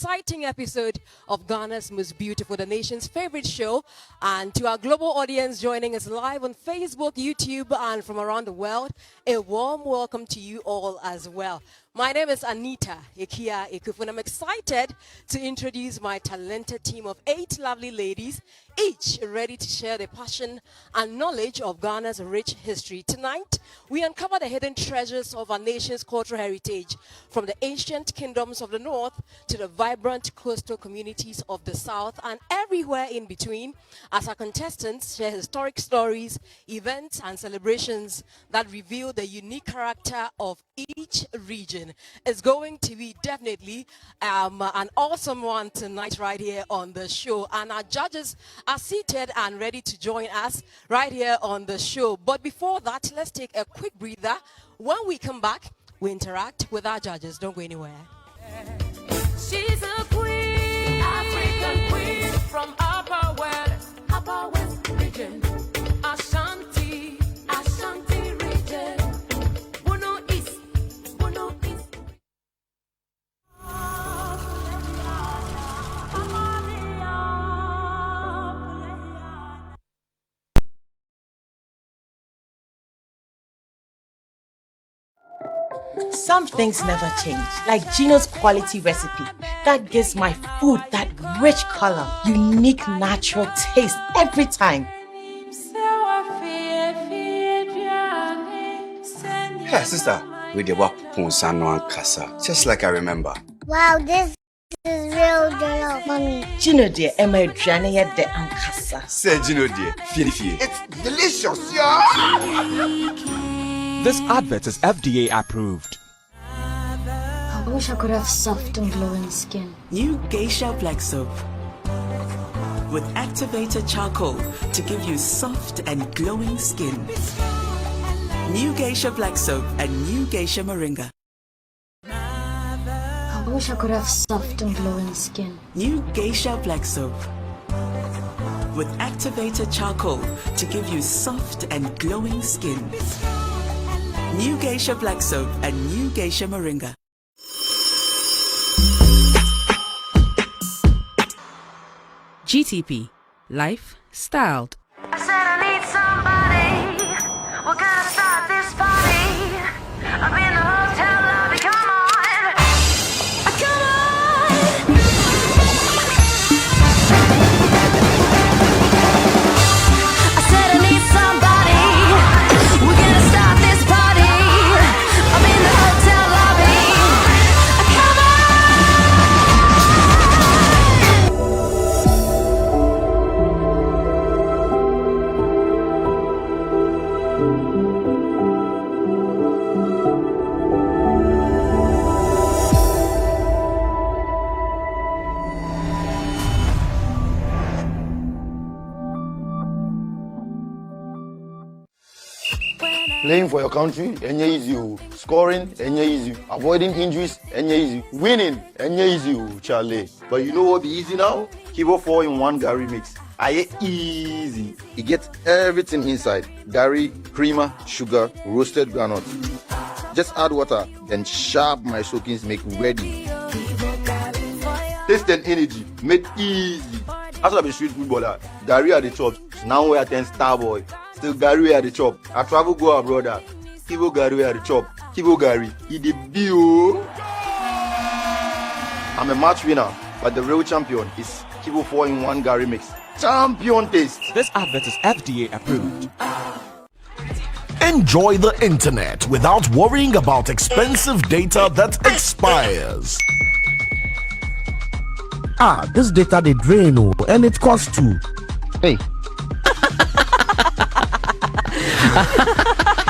exciting episode of Ghana's most beautiful, the nation's favorite show. And to our global audience joining us live on Facebook, YouTube, and from around the world, a warm welcome to you all as well. My name is Anita and I'm excited to introduce my talented team of 8 lovely ladies, each ready to share their passion and knowledge of Ghana's rich history. Tonight, we uncover the hidden treasures of our nation's cultural heritage, from the ancient kingdoms of the north to the vibrant coastal communities of the south and everywhere in between, as our contestants share historic stories, events, and celebrations that reveal the unique character of each region. It's going to be definitely an awesome one tonight right here on the show. And our judges are seated and ready to join us right here on the show. But before that, let's take a quick breather. When we come back, we interact with our judges. Don't go anywhere. She's a queen, African queen from Upper West region, Ashanti region, Bono East. Some things never change, like Gino's quality recipe that gives my food that rich color, unique natural taste every time. Hey, sister, we did what Ponsano and Casa, just like I remember. Wow, this is real Gino, mommy. Gino dear, Emma Adriana de Ankasa. Say Gino dear, feel. It's delicious, yeah. This advert is FDA approved. I wish I could have soft and glowing skin. New Geisha Black Soap with activated charcoal to give you soft and glowing skin. New Geisha Black Soap and New Geisha Moringa. I wish I could have soft and glowing skin. New Geisha Black Soap with activated charcoal to give you soft and glowing skin. New Geisha Black Soap and New Geisha Moringa. GTP, Life Styled. I said I need somebody. We're gonna start this party. I'm in the hotel lobby. Come on, come on. I said I need somebody. We're gonna start this party. I'm in the hotel lobby. Come Playing for your country, easy. Scoring, easy. Avoiding injuries, easy. Winning, easy, Charlie. But you know what be easy now? Kibo 4-in-1 Gary mix. Easy. It gets everything inside. Gary, creamer, sugar, roasted groundnuts. Just add water, then sharp my soakings make ready. Taste and energy, made easy. As I be street footballer, Gary at the top. Now we attend Starboy. Still Gary at the top. I travel go abroad. Kibo Gary at the top. Kibo Gary, he the bio. I'm a match winner, but the real champion is Kibo 4-in-1 Gary mix. Champion taste. This advert is FDA approved. Enjoy the internet without worrying about expensive data that expires. This data they drain and it costs too. Hey.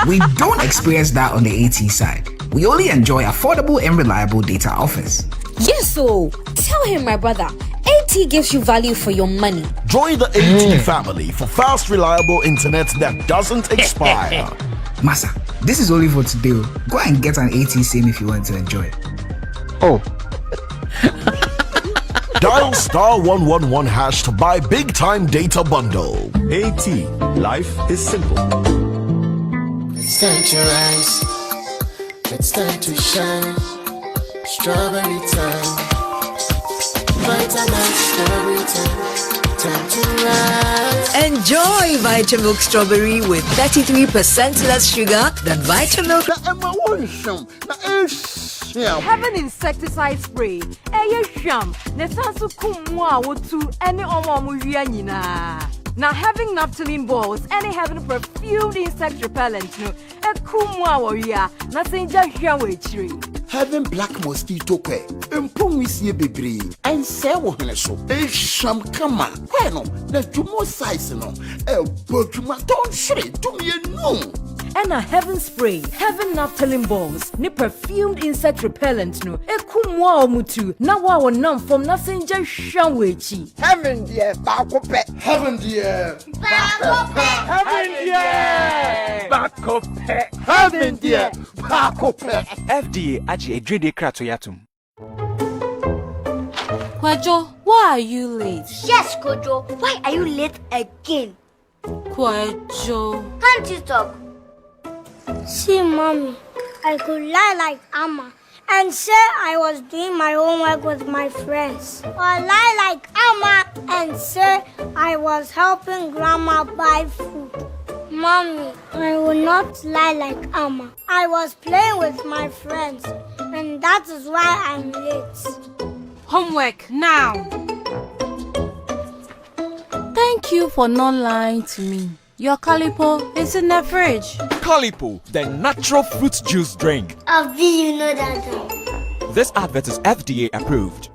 We don't experience that on the AT side. We only enjoy affordable and reliable data offers. Yes, so tell him, my brother, AT gives you value for your money. Join the AT family for fast, reliable internet that doesn't expire. Massa, this is only for today. Go and get an AT SIM if you want to enjoy. Oh. Dial *111 hash to buy big time data bundle. AT, life is simple. It's time to rise. It's time to shine. Strawberry time. Enjoy Vitamilk Strawberry with 33% less sugar than Vitamilk. Heaven insecticide spray. Sham. Nesansu kumwa wotu any omwa now having naphthalene balls, any having perfumed insect repellent, no, a kumwa warrior, nothing just tree. Having black mosquito care, impumisi bebri, and say what so. Sham kama, bueno, the tumo size no, but you don't say to me no. And a heaven spray, heaven naphthalene balls, ni perfumed insect repellent no, e kumwa mutu, na wa nam from nothing just shanwechi. Heaven dear, bakope, heaven dear, bakope, heaven dear, bakope, heaven dear, bakope. FDA aji edrede krato yatum. Kwajo, why are you late? Yes, Kojo. Why are you late again? Kwajo. Can't you talk? See, Mommy, I could lie like Amma and say I was doing my homework with my friends. Or lie like Amma and say I was helping Grandma buy food. Mommy, I will not lie like Amma. I was playing with my friends, and that is why I'm late. Homework now. Thank you for not lying to me. Your calipo is in the fridge. Calipo, the natural fruit juice drink. How do you know that? This advert is FDA approved.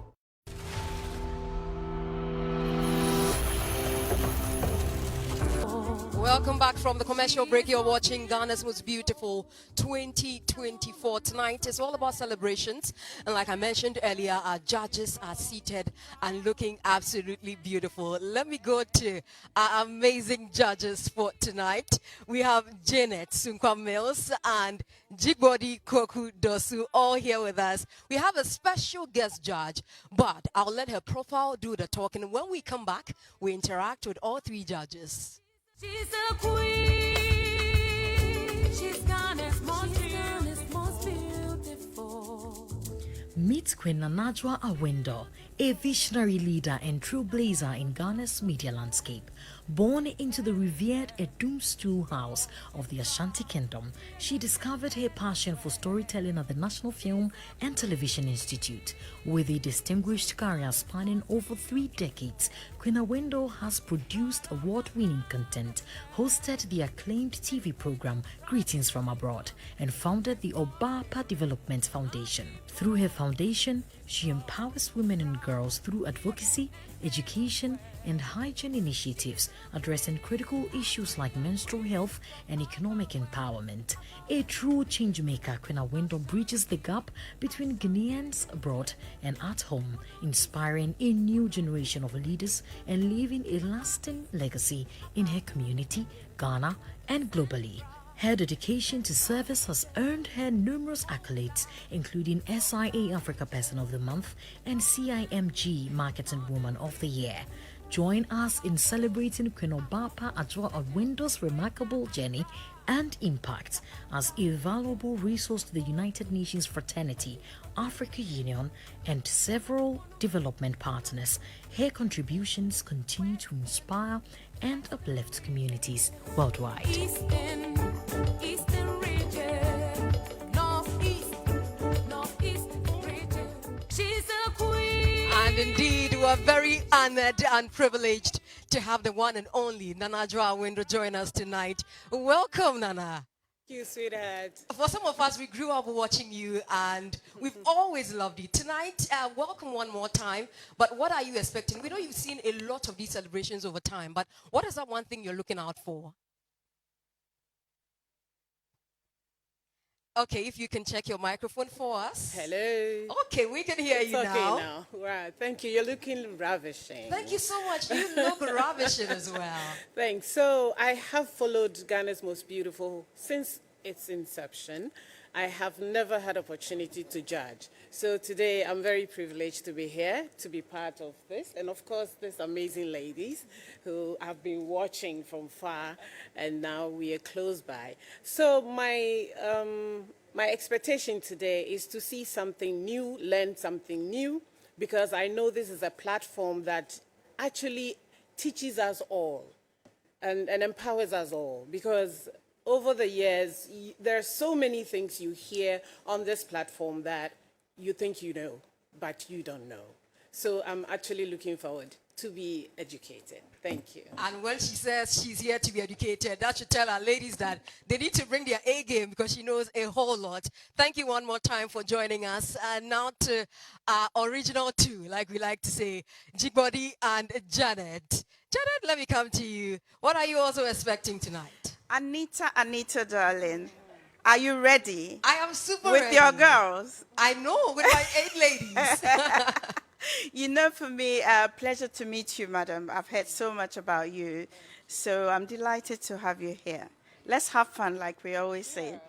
Welcome back from the commercial break. You're watching Ghana's Most Beautiful 2024. Tonight is all about celebrations. And like I mentioned earlier, our judges are seated and looking absolutely beautiful. Let me go to our amazing judges for tonight. We have Janet Sunkwa Mills and Jigbodi Koku Dosu all here with us. We have a special guest judge, but I'll let her profile do the talking. When we come back, we interact with all three judges. She's a queen. She's Ghana's most beautiful. Meet Queen Nanajwa Awendo, a visionary leader and trailblazer in Ghana's media landscape. Born into the revered Edumstool House of the Ashanti Kingdom, she discovered her passion for storytelling at the National Film and Television Institute. With a distinguished career spanning over 3 decades, Queen Awendo has produced award-winning content, hosted the acclaimed TV program Greetings from Abroad, and founded the Obapa Development Foundation. Through her foundation, she empowers women and girls through advocacy, education, and hygiene initiatives addressing critical issues like menstrual health and economic empowerment. A true changemaker, Queen Awendo bridges the gap between Ghanaians abroad and at home, inspiring a new generation of leaders and leaving a lasting legacy in her community, Ghana, and globally. Her dedication to service has earned her numerous accolades, including SIA Africa Person of the Month and CIMG Marketing Woman of the Year. Join us in celebrating Queen Obapa Ajwa Awendo's remarkable journey and impact as a valuable resource to the United Nations Fraternity, Africa Union, and several development partners. Her contributions continue to inspire and uplift communities worldwide. Eastern region, northeast region. She's a queen. And indeed, we are very honored and privileged to have the one and only Nanajwa Awendo join us tonight. Welcome, Nana. Thank you, sweetheart. For some of us, we grew up watching you and we've always loved you. Tonight, welcome one more time. But what are you expecting? We know you've seen a lot of these celebrations over time, but what is that one thing you're looking out for? Okay, if you can check your microphone for us. Hello. Okay, we can hear you okay now. now. Right. Thank you. You're looking ravishing. Thank you so much. You look ravishing as well. Thanks. So I have followed Ghana's Most Beautiful since its inception. I have never had opportunity to judge. So today I'm very privileged to be here, to be part of this. And of course, these amazing ladies who have been watching from far and now we are close by. So my expectation today is to see something new, learn something new, because I know this is a platform that actually teaches us all and empowers us all, because over the years, there are so many things you hear on this platform that you think you know, but you don't know. So I'm actually looking forward to be educated. Thank you. And when she says she's here to be educated, that should tell our ladies that they need to bring their A game, because she knows a whole lot. Thank you one more time for joining us. And now to our original two, like we like to say, Jigbody and Janet. Janet, let me come to you. What are you also expecting tonight? Anita, darling, are you ready? I am super with ready. Your girls? I know, with my 8 ladies. You know, for me, pleasure to meet you, madam. I've heard so much about you, so I'm delighted to have you here. Let's have fun, like we always say.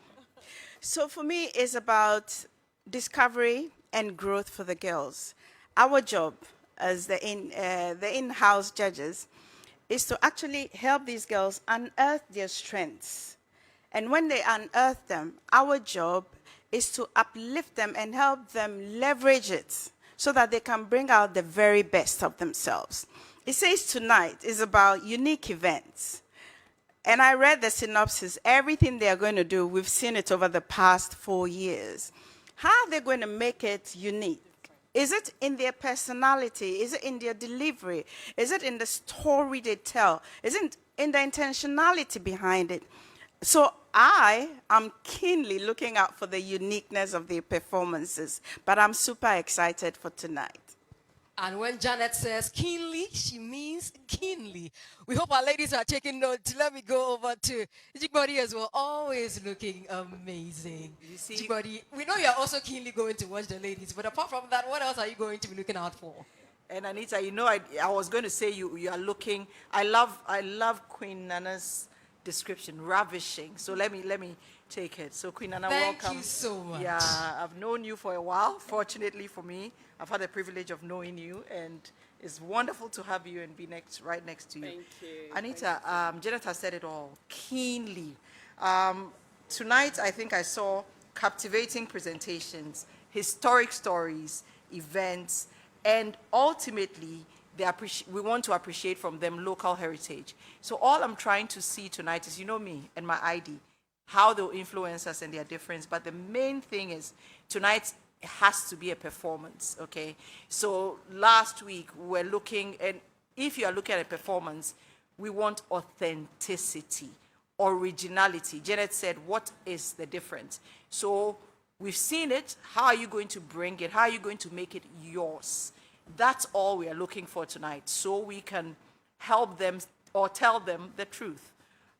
So for me, it's about discovery and growth for the girls. Our job as the in-house judges is to actually help these girls unearth their strengths. And when they unearth them, our job is to uplift them and help them leverage it, so that they can bring out the very best of themselves. It says tonight is about unique events. And I read the synopsis. Everything they are going to do, we've seen it over the past 4 years. How are they going to make it unique? Is it in their personality? Is it in their delivery? Is it in the story they tell? Is it in the intentionality behind it? So I am keenly looking out for the uniqueness of their performances, but I'm super excited for tonight. And when Janet says keenly, she means keenly. We hope our ladies are taking notes. Let me go over to Jigbody as well. Always looking amazing. You see, Jigbody, we know you're also keenly going to watch the ladies, but apart from that, what else are you going to be looking out for? And Anita, you know, I was going to say you are looking. I love Queen Nana's description, ravishing. So let me take it. So Queen Nana, welcome. Thank you so much. Yeah, I've known you for a while. Fortunately for me, I've had the privilege of knowing you, and it's wonderful to have you and be right next to you. Thank you. Anita, Janet has said it all keenly. Tonight, I think I saw captivating presentations, historic stories, events, and ultimately, we want to appreciate from them local heritage. So all I'm trying to see tonight is, you know me and my ID, how they'll influence us and their difference. But the main thing is, tonight has to be a performance, okay? So last week, we're looking, and if you are looking at a performance, we want authenticity, originality. Janet said, what is the difference? So we've seen it. How are you going to bring it? How are you going to make it yours? That's all we are looking for tonight, so we can help them or tell them the truth.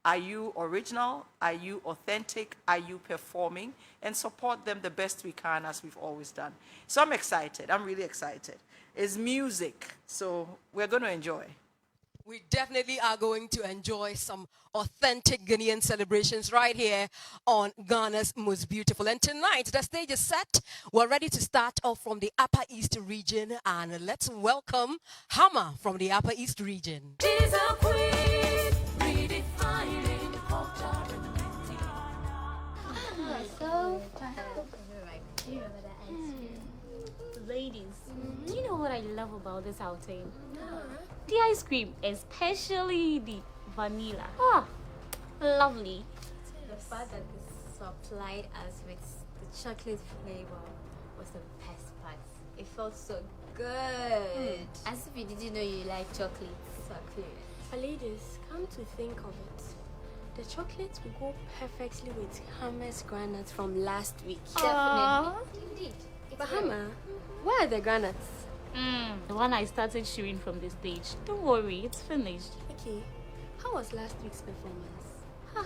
Are you original? Are you authentic? Are you performing? And support them the best we can, as we've always done. So I'm excited. I'm really excited. It's music, so we're going to enjoy. We definitely are going to enjoy some authentic Ghanaian celebrations right here on Ghana's Most Beautiful. And tonight, the stage is set. We're ready to start off from the Upper East region. And let's welcome Hammer from the Upper East region. She's a queen, redefining culture. So ladies, do you know what I love about this outing? The ice cream, especially the vanilla. Ah, lovely. The fact that they supplied us with the chocolate flavor was the best part. It felt so good. As if you didn't know you like chocolate. So clear. But ladies, come to think of it, the chocolate will go perfectly with Hammer's granuts from last week. Definitely. Indeed. But Hammer, where are the granuts? The one I started chewing from the stage. Don't worry, it's finished. Okay. How was last week's performance?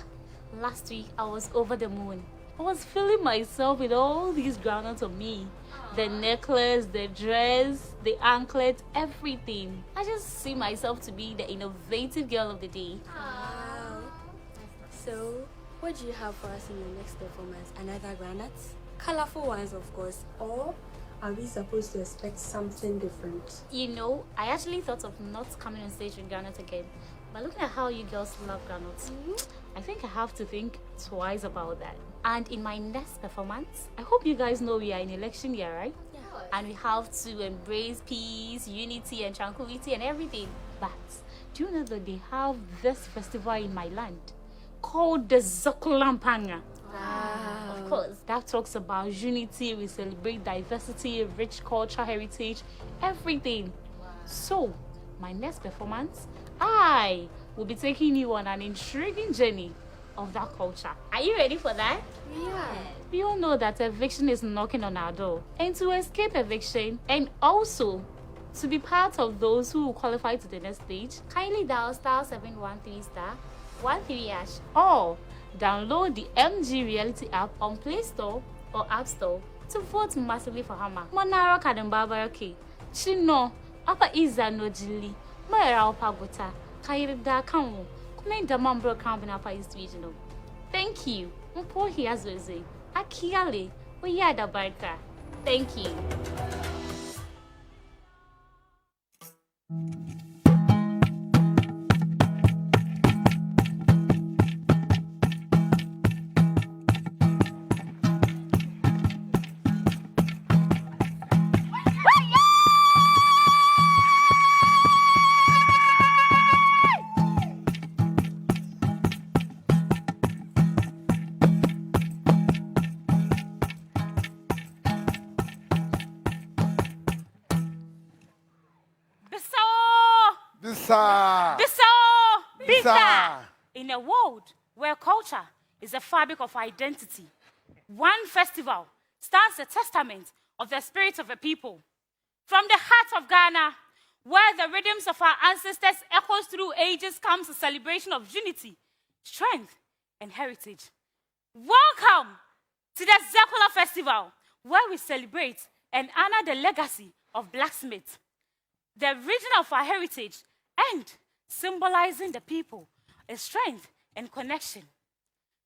Last week, I was over the moon. I was feeling myself with all these granuts on me. The necklace, the dress, the anklet, everything. I just see myself to be the innovative girl of the day. Wow. So, what do you have for us in your next performance? Another granuts? Colorful ones, of course. Or are we supposed to expect something different? You know, I actually thought of not coming on stage with granuts again. But looking at how you girls love granuts, I think I have to think twice about that. And in my next performance, I hope you guys know we are in election year, right? Yeah. and we have to embrace peace, unity, and tranquility and everything. But do you know that they have this festival in my land called the Zokulampanga? Wow. Of course, that talks about unity. We celebrate diversity, rich culture, heritage, everything. Wow. So, my next performance, I will be taking you on an intriguing journey of that culture. Are you ready for that? Yeah. We all know that eviction is knocking on our door. And to escape eviction and also to be part of those who will qualify to the next stage, kindly dial *713 *13# or download the MG Reality app on Play Store or App Store to vote massively for Hama. Monaro Kadambaba Chino, Upper Iza no Jili, Mara Pagota, Kairida Kamu, Kumenda Mambro Kambin Upper East Regional. Thank you. Mpo Hiazoze, Akiale, Oyada Barka. Thank you. Bisa! In a world where culture is a fabric of identity, one festival stands a testament of the spirit of a people. From the heart of Ghana, where the rhythms of our ancestors echoes through ages, comes a celebration of unity, strength, and heritage. Welcome to the Zekula Festival, where we celebrate and honor the legacy of blacksmiths, the region of our heritage, and symbolizing the people, a strength and connection.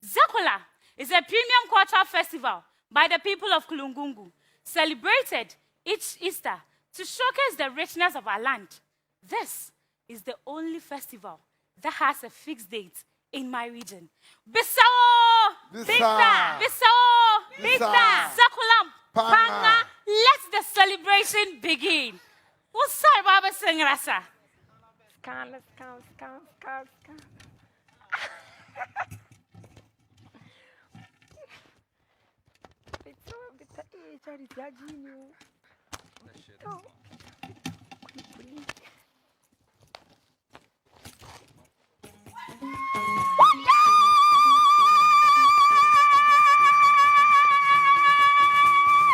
Zekula is a premium cultural festival by the people of Kulungungu, celebrated each Easter to showcase the richness of our land. This is the only festival that has a fixed date in my region. Bisao! Bisa! Bisao! Bisa! Zekulam! Panga! Let the celebration begin. What's up, Baba Singrasa? Let's come.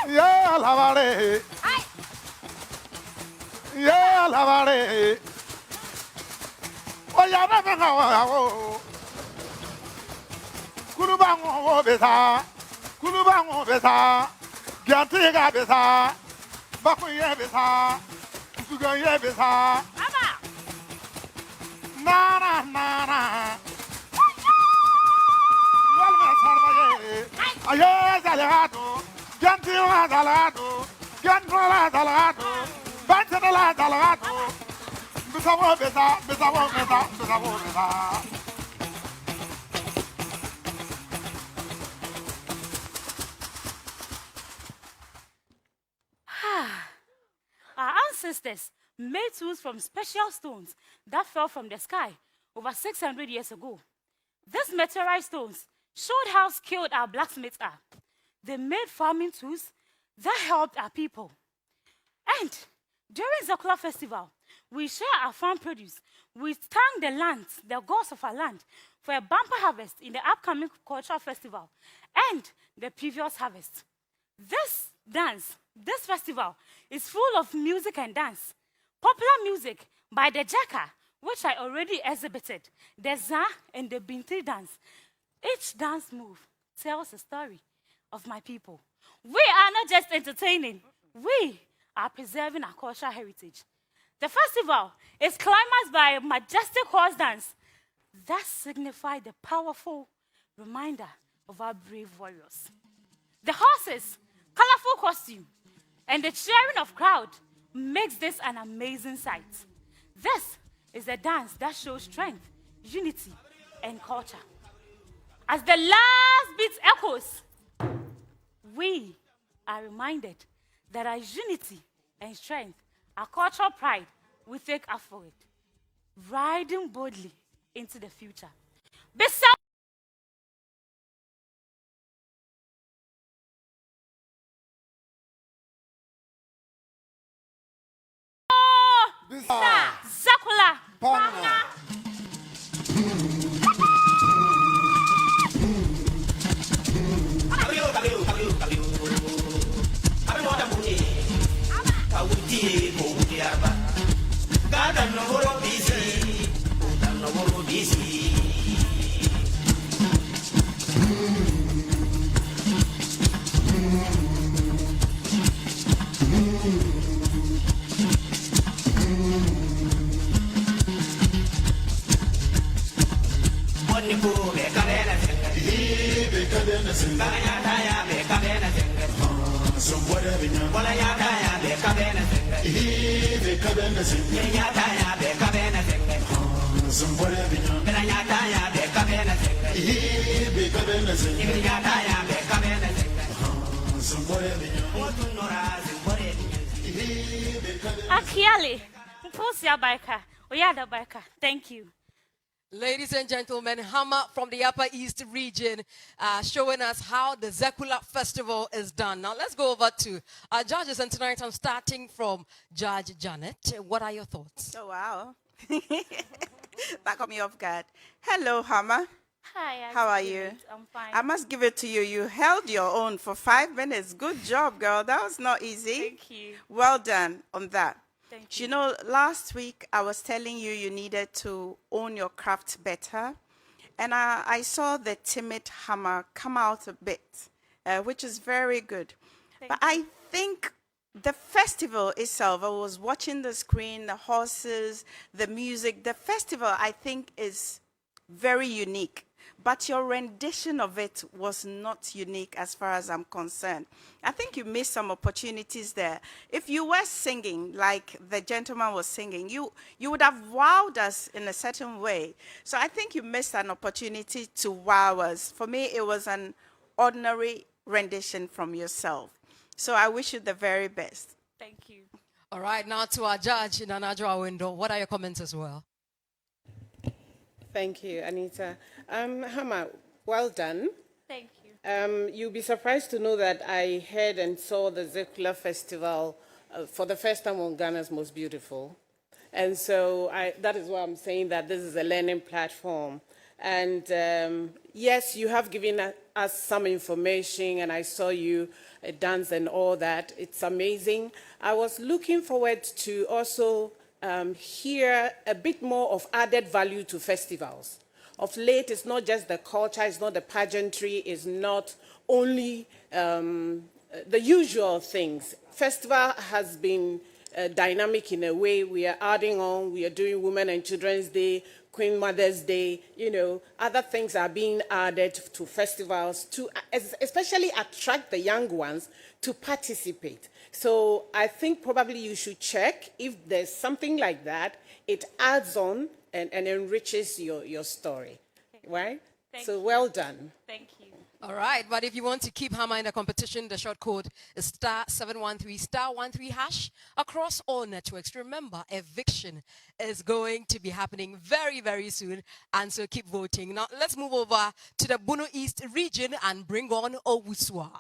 Yeah, lavare. Yeah, lavare. Oh, yeah, never know. Kulubango besa. Kulubango besa. Gantiga besa. Bakuye besa. Sugaye besa. Nana. Walma sarvaye. Aye, zalado. Gantila zalado. Gantila zalado. Bantala zalado. Bisavo besa. Our ancestors made tools from special stones that fell from the sky over 600 years ago. These meteorite stones showed how skilled our blacksmiths are. They made farming tools that helped our people. And during Zekula Festival, we share our farm produce. We thank the land, the gods of our land, for a bumper harvest in the upcoming cultural festival and the previous harvest. This festival is full of music and dance. Popular music by the Jaka, which I already exhibited, the Za and the Binti dance. Each dance move tells a story of my people. We are not just entertaining, we are preserving our cultural heritage. The festival is climaxed by a majestic horse dance that signifies the powerful reminder of our brave warriors. The horses, colorful costume, and the cheering of crowd makes this an amazing sight. This is a dance that shows strength, unity, and culture. As the last beat echoes, we are reminded There are unity and strength, our cultural pride we take up for it, riding boldly into the future. Zakula! Akiali, Mposia Baika, Oyada Baika, thank you. Ladies and gentlemen, Hammer from the Upper East region showing us how the Zekula Festival is done. Now let's go over to our judges, and tonight I'm starting from Judge Janet. What are your thoughts? Oh, wow. That got me off guard. Hello, Hammer. Hi, how are you? I'm fine. I must give it to you. You held your own for 5 minutes. Good job, girl. That was not easy. Thank you. Well done on that. Thank you. You know, last week I was telling you you needed to own your craft better. And I saw the timid Hammer come out a bit, which is very good. But I think the festival itself, I was watching the screen, the horses, the music. The festival, I think, is very unique. But your rendition of it was not unique as far as I'm concerned. I think you missed some opportunities there. If you were singing like the gentleman was singing, you would have wowed us in a certain way. So I think you missed an opportunity to wow us. For me, it was an ordinary rendition from yourself. So I wish you the very best. Thank you. All right, now to our judge, Nanajwa Window. What are your comments as well? Thank you, Anita. Hama, well done. Thank you. You'll be surprised to know that I heard and saw the Zekula Festival for the first time on Ghana's Most Beautiful. And so that is why I'm saying that this is a learning platform. And yes, you have given us some information, and I saw you dance and all that. It's amazing. I was looking forward to also hear a bit more of added value to festivals. Of late, it's not just the culture, it's not the pageantry, it's not only the usual things. Festival has been dynamic in a way. We are adding on, we are doing Women and Children's Day, Queen Mother's Day, you know, other things are being added to festivals to especially attract the young ones to participate. So I think probably you should check if there's something like that. It adds on and enriches your story, right? So well done. Thank you. All right, but if you want to keep Hammer in the competition, the short code is *713 *13# across all networks. Remember, eviction is going to be happening very, very soon, and so keep voting. Now, let's move over to the Bono East region and bring on Owuswa.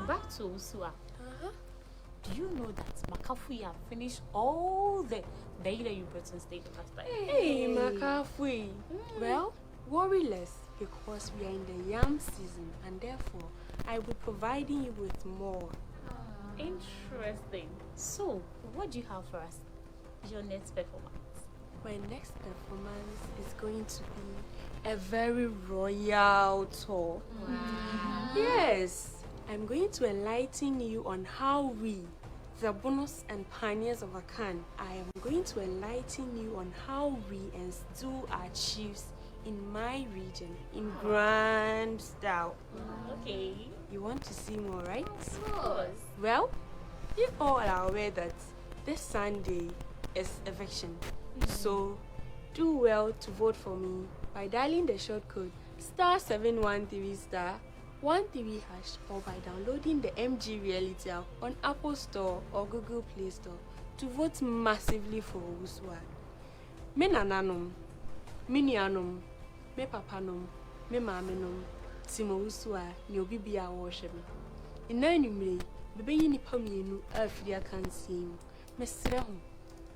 Back to Usua. Do you know that Makafui have finished all the data you brought on stage last time? Hey, Makafui. Well, worry less, because we are in the yam season, and therefore I will be providing you with more. Interesting. So, what do you have for us? Your next performance? My next performance is going to be a very royal tour. Wow. Yes. I'm going to enlighten you on how we, the Bonos and pioneers of Akan, I am going to enlighten you on how we instill our chiefs in my region in grand style. Okay. You want to see more, right? Of course. Well, you all are aware that this Sunday is eviction. So do well to vote for me by dialing the short code *713*13# or by downloading the MG Reality app on Apple Store or Google Play Store to vote massively for Owusua. Me nananom, me nuanom, me papanom, me mamenom, Tim Owusua ni obi bia worship. Ina enumre, bebe yi nipa mienu afiri akansi mu. Mesrɛ ho,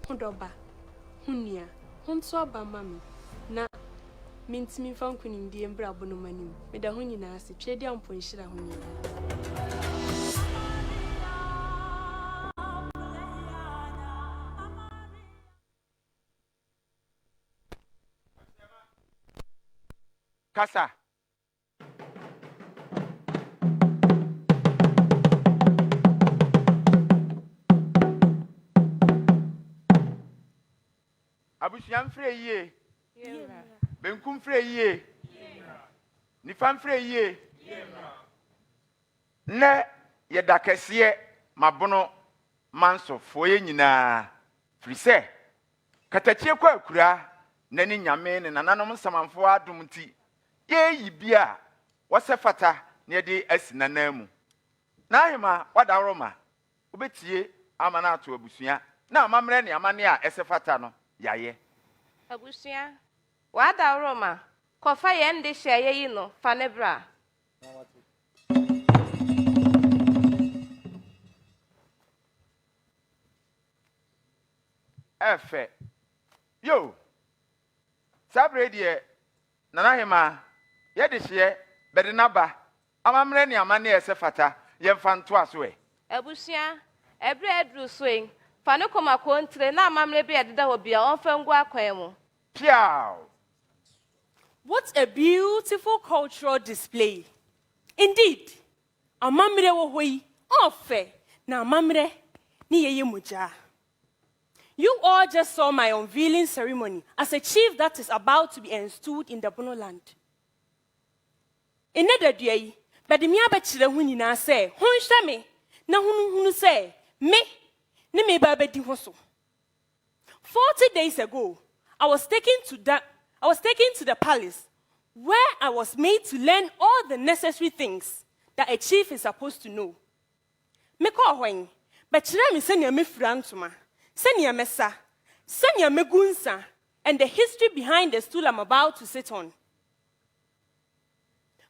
hodoba, hunia, honto aba mami na mintimi fa nkunimdie mbra abono manim. Meda ho nyina ase twedi ampo nhira ho nyina. Kasa. Abusiam frɛ yie. Benkum frɛ yie. Nifam frɛ yie. Ne yɛda kɛseɛ mabono mansofo yɛ nyinaa. Firi sɛ katachie kwa akura na ni nyame ne nananom nsamanfo adom nti ye bia wɔsɛ fata ne de asi nanamu. Na ahema wadawroma obetie amana ato abusua na amamre ne amane a ɛsɛ fata no yaye. Abusua wadawroma kofa ye nde hye yi no fa ne bra. Efe yo sabre die nanahema ye de hye bede naba amamre ne amane ɛsɛ fata ye mfa nto aso e. Abusua ebre edru soen fa ne koma kontre na amamre bi ededa ho bia onfa ngu akwan mu. Piao. What a beautiful cultural display. Indeed, amamre wo hoi ofe na amamre ni yeye muja. You all just saw my unveiling ceremony as a chief that is about to be installed in the Bono land. In the day, but the mia bachire hu nyina say, "Honhwa me, na hunu say, me, ne me ba bedi ho so." 40 days ago, I was taken to the palace where I was made to learn all the necessary things that a chief is supposed to know. Me call when, but chira me senya me frantuma. Senya mesa, senya megunsa, and the history behind the stool I'm about to sit on.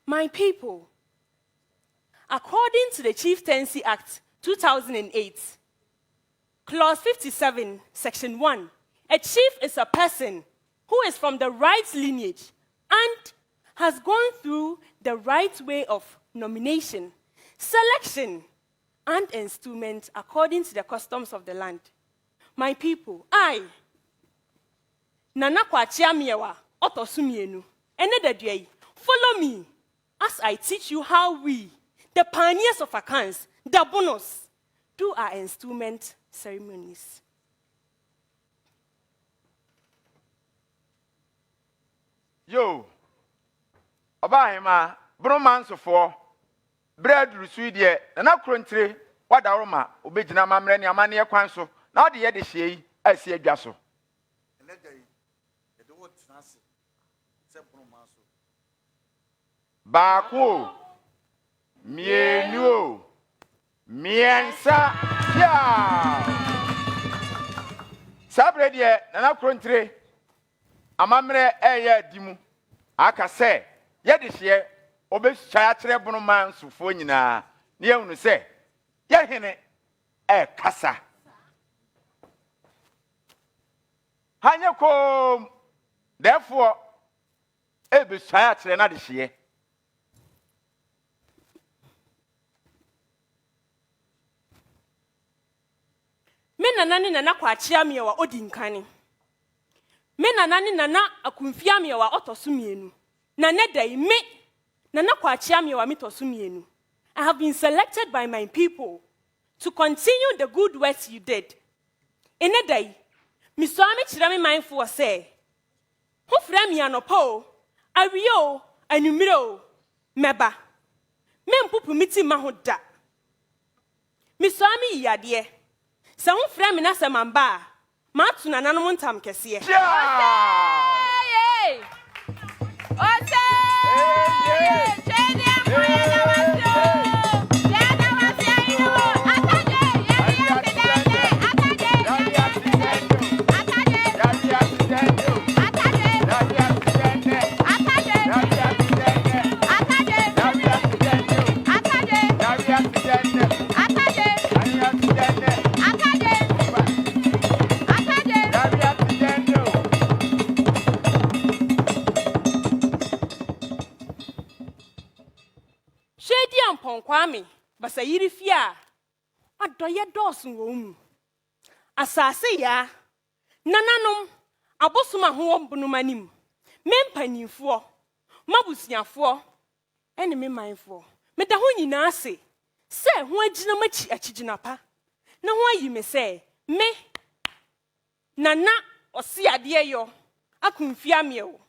My people, according to the Chieftaincy Act 2008, Clause 57, Section 1, a chief is a person who is from the right lineage and has gone through the right way of nomination, selection, and installment according to the customs of the land. My people, I, Nana Kwachiamiewa, Otosumienu, Enedadwei, follow me as I teach you how we, the pioneers of Akans, the Bonos, do our installment ceremonies. Yo, Obahema, Bromansofo, bread rusudie, and a country, what aroma, Obejina Mamre, Amania Quanso. Now the other she, I see a jasso. Baku, mienu, miensa, ya. Sabredie, nana country, amamre dimu. Aka say, yedishye, obe chayatre bonoman sufonina, near unu say, yahene, kasa. Hanyako, therefore, ebe chayatre na dishye. Mena nani nana Kwachiamiewa odinkani. Mena nani nana Akumfiamiewa otosumienu. Nanedai me nana Kwachiamiewa mitosumienu. I have been selected by my people to continue the good works you did. Enedai, miswami chirami mindful say, who frame yanopo, ario, anumiro, meba. Mempupu miti mahoda. Miswami yadie. Sa un frame na se mamba, matu na nanomontam kesiye. Ose! Kwame, basa yiri fia. Adoye dos wo asase ya. Nananom abosoma ho obunumanim. Mempanimfo, mabusiafo, ene me manfo. Meda ho nyina ase. Se ho agina machi achigina pa. Na ho ayi me se me nana osi ade yo akumfia me o.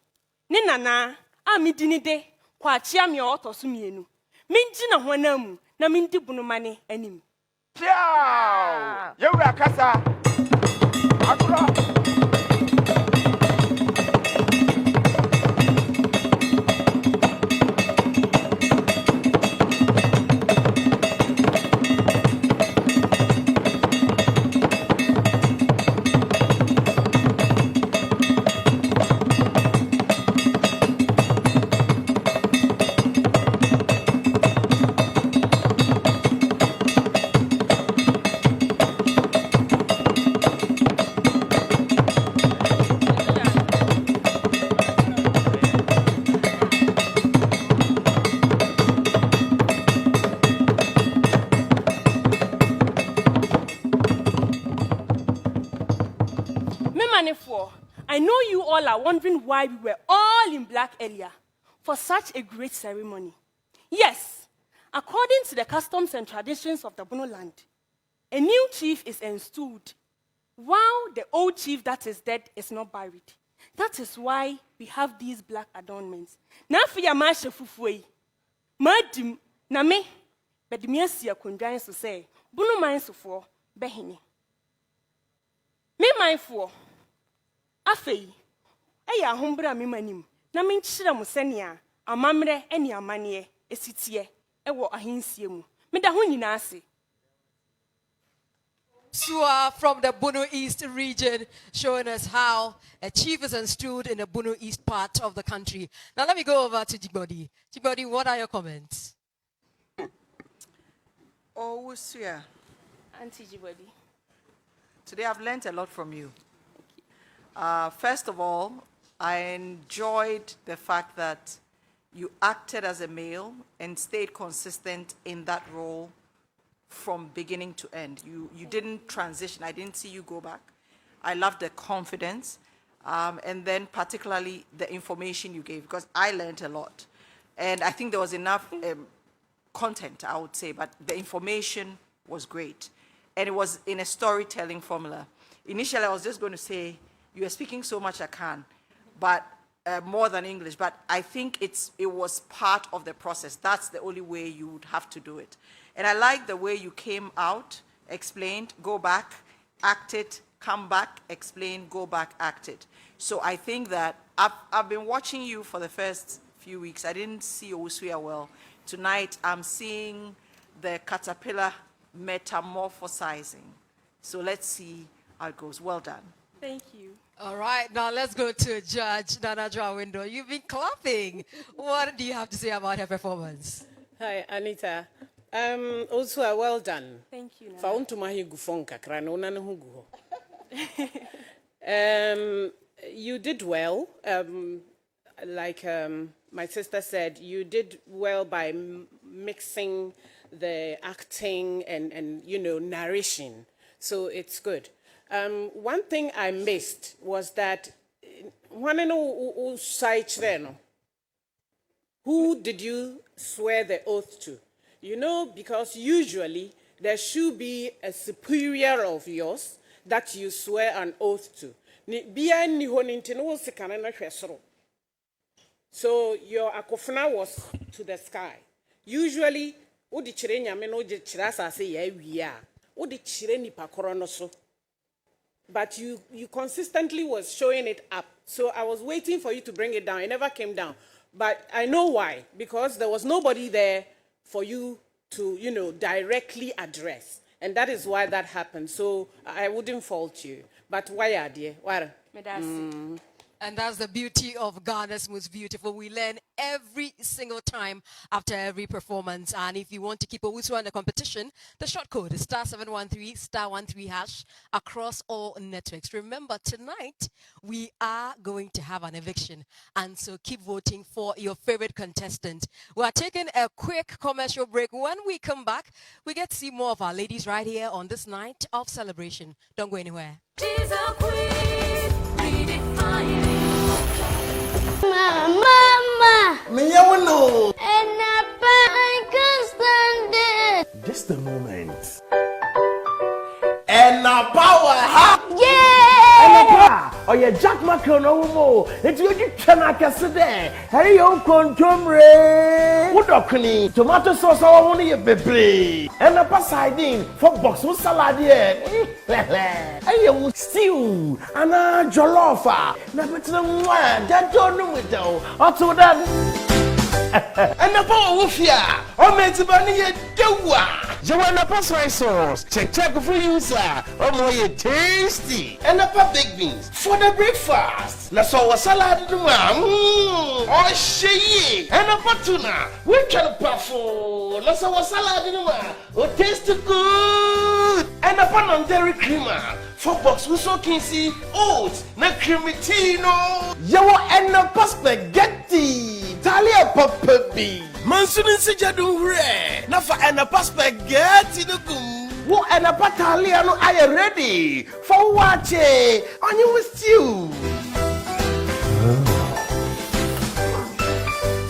Ne nana a medini de kwa achia me otoso mienu. Minji na hwanamu na mindi bunumane anim. Ciao! Yewura kasa. Akro. I know you all are wondering why we were all in black earlier for such a great ceremony. Yes, according to the customs and traditions of the Bono land, a new chief is installed while the old chief that is dead is not buried. That is why we have these black adornments. Na fiya ma shefufuei. Madim na me bedimia sia kundwan so say Bono man sofo behini. Me manfo afei eya ahombra me manim na me nkyira mo senia amamre eni amane esitie ewo ahensie mu me da ho nyina ase. Sua from the Bono East region, showing us how a chief is installed in the Bono East part of the country. Now let me go over to Jigbodi. Jigbodi, what are your comments? Oh, Usia. Auntie Jigbodi. Today I've learned a lot from you. First of all, I enjoyed the fact that you acted as a male and stayed consistent in that role from beginning to end. You didn't transition. I didn't see you go back. I loved the confidence, and then particularly the information you gave, because I learned a lot. And I think there was enough content, I would say, but the information was great. And it was in a storytelling formula. Initially, I was just going to say, you are speaking so much I can, but more than English. But I think it was part of the process. That's the only way you would have to do it. And I like the way you came out, explained, go back, acted, come back, explain, go back, acted. So I think that I've been watching you for the first few weeks. I didn't see Owusuya well. Tonight, I'm seeing the caterpillar metamorphosizing. So let's see how it goes. Well done. Thank you. All right, now let's go to Judge Nana Window. You've been clapping. What do you have to say about her performance? Hi, Anita. Also, well done. Thank you. You did well. Like my sister said, you did well by mixing the acting and narration. So it's good. One thing I missed was that who did you swear the oath to? Because usually there should be a superior of yours that you swear an oath to. So your akofuna was to the sky. Usually, but you consistently was showing it up. So I was waiting for you to bring it down. It never came down. But I know why, because there was nobody there for you to, directly address. And that is why that happened. So I wouldn't fault you. But why are they? Why? And that's the beauty of Ghana's Most Beautiful. We learn every single time after every performance. And if you want to keep Owusu in the competition, the short code is *713 *13# across all networks. Remember, tonight we are going to have an eviction. And so keep voting for your favorite contestant. We are taking a quick commercial break. When we come back, we get to see more of our ladies right here on this night of celebration. Don't go anywhere. She's a queen, redefining. Mama! Me no. And I can't stand it. Just a moment. And now power, huh? Yeah! And power. Oh yeah, Jack Macron no more. It's you cannot guess it there. Hey yo, contumre. What okuni? Tomato sauce I want you baby. And a sardine for box with salad here. Hey yo, stew. And a jollof. Na better one. That don't know it though. Auto that. And the power of ya. Oh, meant to bunny a doa. You want a soy sauce. Check for you, sir. Oh, more tasty. And a big beans for the breakfast. Let's all a salad. Oh, she. And a tuna. We can puffle. Let's all a salad. Oh, taste good. And a pan on dairy creamer. For box we so can see oats, na cremitino. Yawa and a spaghetti. Talia papa B. Mansunin sijadun re. Na for and a spaghetti no gum. Wo and a pataliano are you ready? For what? On you with you.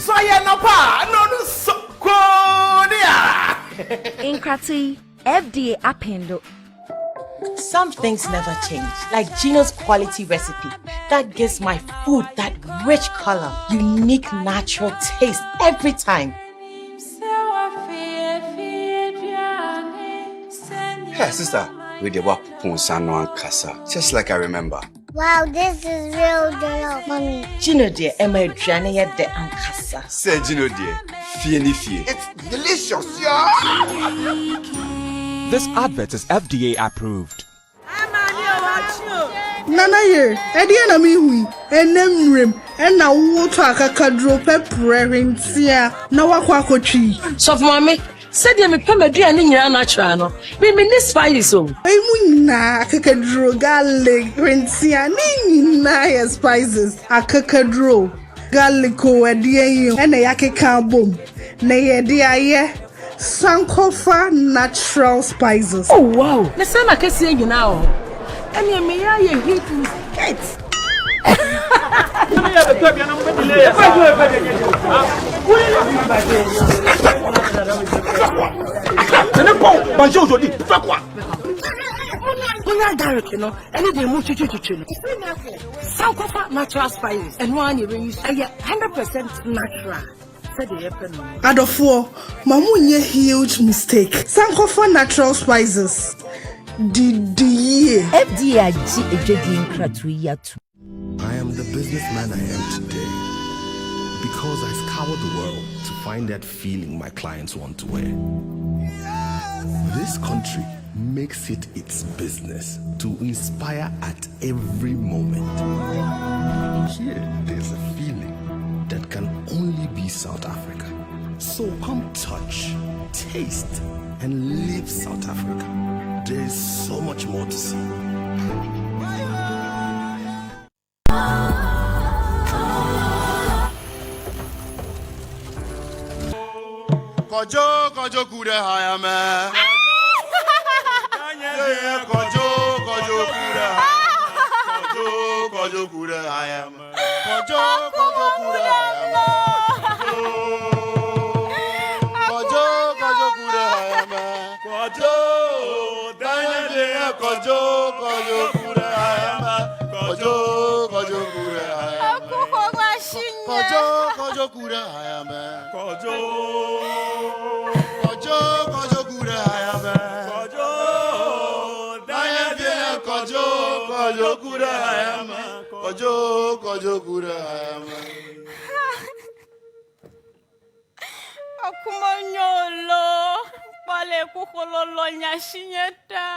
So I no pa no so dia. In Krati, FDA appendo. Some things never change, like Gino's quality recipe that gives my food that rich color, unique natural taste every time. Hey, sister, we the wap ponsano and kasa, just like I remember. Wow, this is real jollof, mommy. Gino dear, Emma Adriana de Ankasa. Say Gino dear, fie. It's delicious, yeah. This advert is FDA approved. Nana ye, Ediana mihui, enemrim, and now water kakadro pepperin sia, na wakwakochi. So mommy, said you me pemedria in your natural. Me this fine so. Emuna kakadro garlic rinsia, nina spices, a kakadro, garlico, a dear, and a yaki boom. Nay, dear. Sankofa natural spices. Oh wow! The same I can see you now. And you may hit me. Sankofa natural spices and one you use 100% natural. Adofo, mamunye huge mistake. Sankofa natural spices. FDA. I am the businessman I am today because I scoured the world to find that feeling my clients want to wear. This country makes it its business to inspire at every moment. Here, there's a feeling that can only be South Africa. So come touch, taste, and live South Africa. There is so much more to see. Kojo kude hayame. Kojo kude. Kojo kude hayame. Kojo kude hayame. Kojo kude hayame. Kojo danye kojo kude hayame. Kojo kude hayame. Kojo kude hayame. Kojo kude hayame. Kojo danye bien kojo kude hayame. Kojo kude hayame. Akumanyolo, pale kukololo nyashinyeta.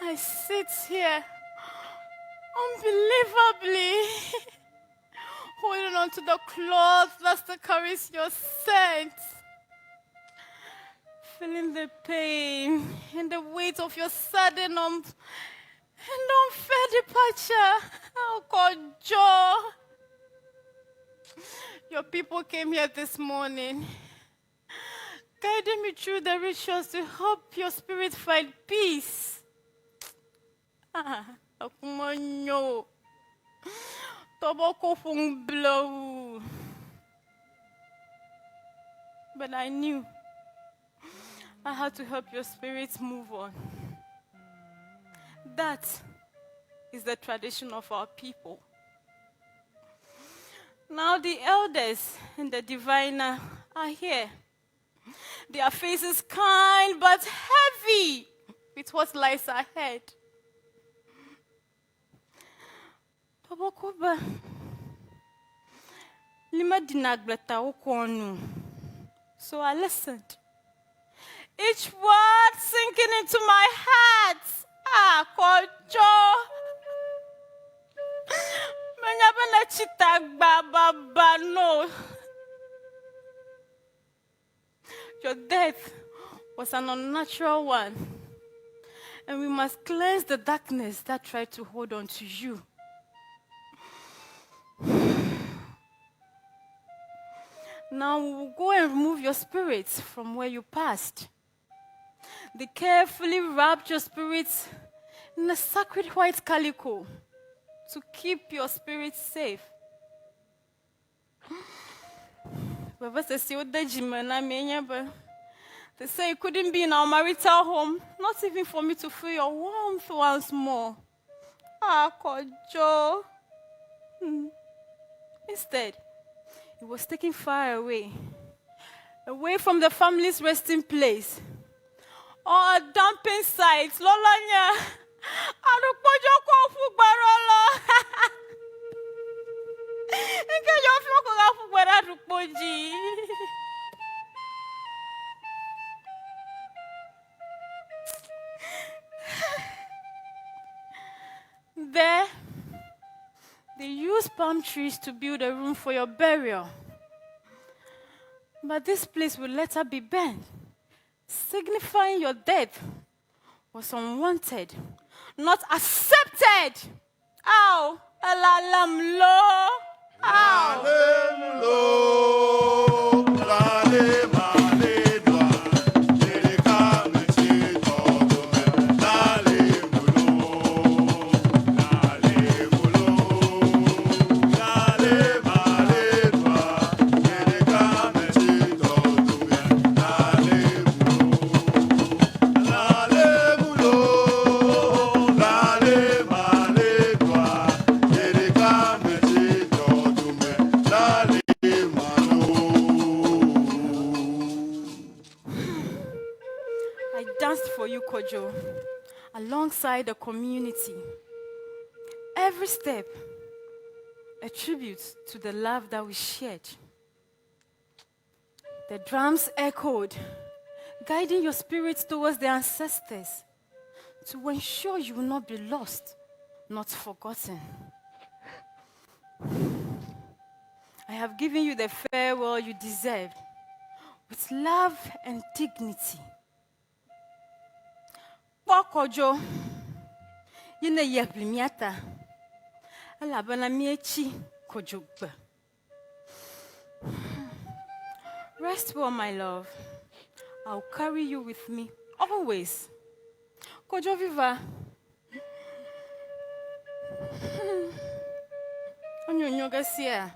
I sit here unbelievably holding on to the cloth that still carries your scent, feeling the pain and the weight of your sudden and unfair departure. Oh God, Joe. Your people came here this morning, guiding me through the rituals to help your spirit find peace. Akumanyo. Toboko fung blow. But I knew I had to help your spirits move on. That is the tradition of our people. Now the elders and the diviner are here. Their faces kind but heavy with what lies ahead. Tobokoba lima dinaglata ukonu. So I listened. Each word sinking into my heart. Kojo. No. Your death was an unnatural one, and we must cleanse the darkness that tried to hold on to you. Now we will go and remove your spirits from where you passed. They carefully wrapped your spirits in a sacred white calico to keep your spirits safe. They say it couldn't be in our marital home, not even for me to feel your warmth once more. Kojo. Instead, it was taken far away from the family's resting place. Or a dumping site. Lolanya. Arukojo kofu barola. Inke yo floko gafu bara rukoji. There, they used palm trees to build a room for your burial. But this place will later be burned, signifying your death was unwanted, not accepted. Ow, alalam lo. Ow. Kojo, alongside the community. Every step, a tribute to the love that we shared. The drums echoed, guiding your spirits towards the ancestors to ensure you will not be lost, not forgotten. I have given you the farewell you deserved, with love and dignity. Kojo, yine yeblimiata, alabana miechi kojo. Rest well, my love. I'll carry you with me always. Kojo viva. Onyonyogasia,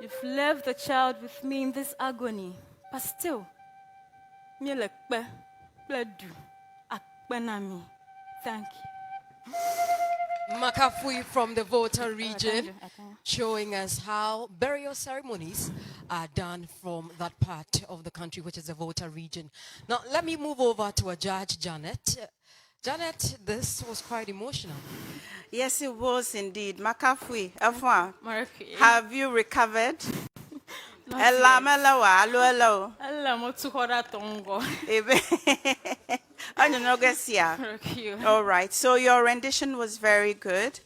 you've left the child with me in this agony, but still, mielekbe, bledu. Thank you. Makafui from the Volta region, showing us how burial ceremonies are done from that part of the country, which is the Volta region. Now, let me move over to a judge, Janet. Janet, this was quite emotional. Yes, it was indeed. Makafui, Afwa, have you recovered? Ella Melawa, Alo. Ella Motuhora Tongo. All right, so your rendition was very good.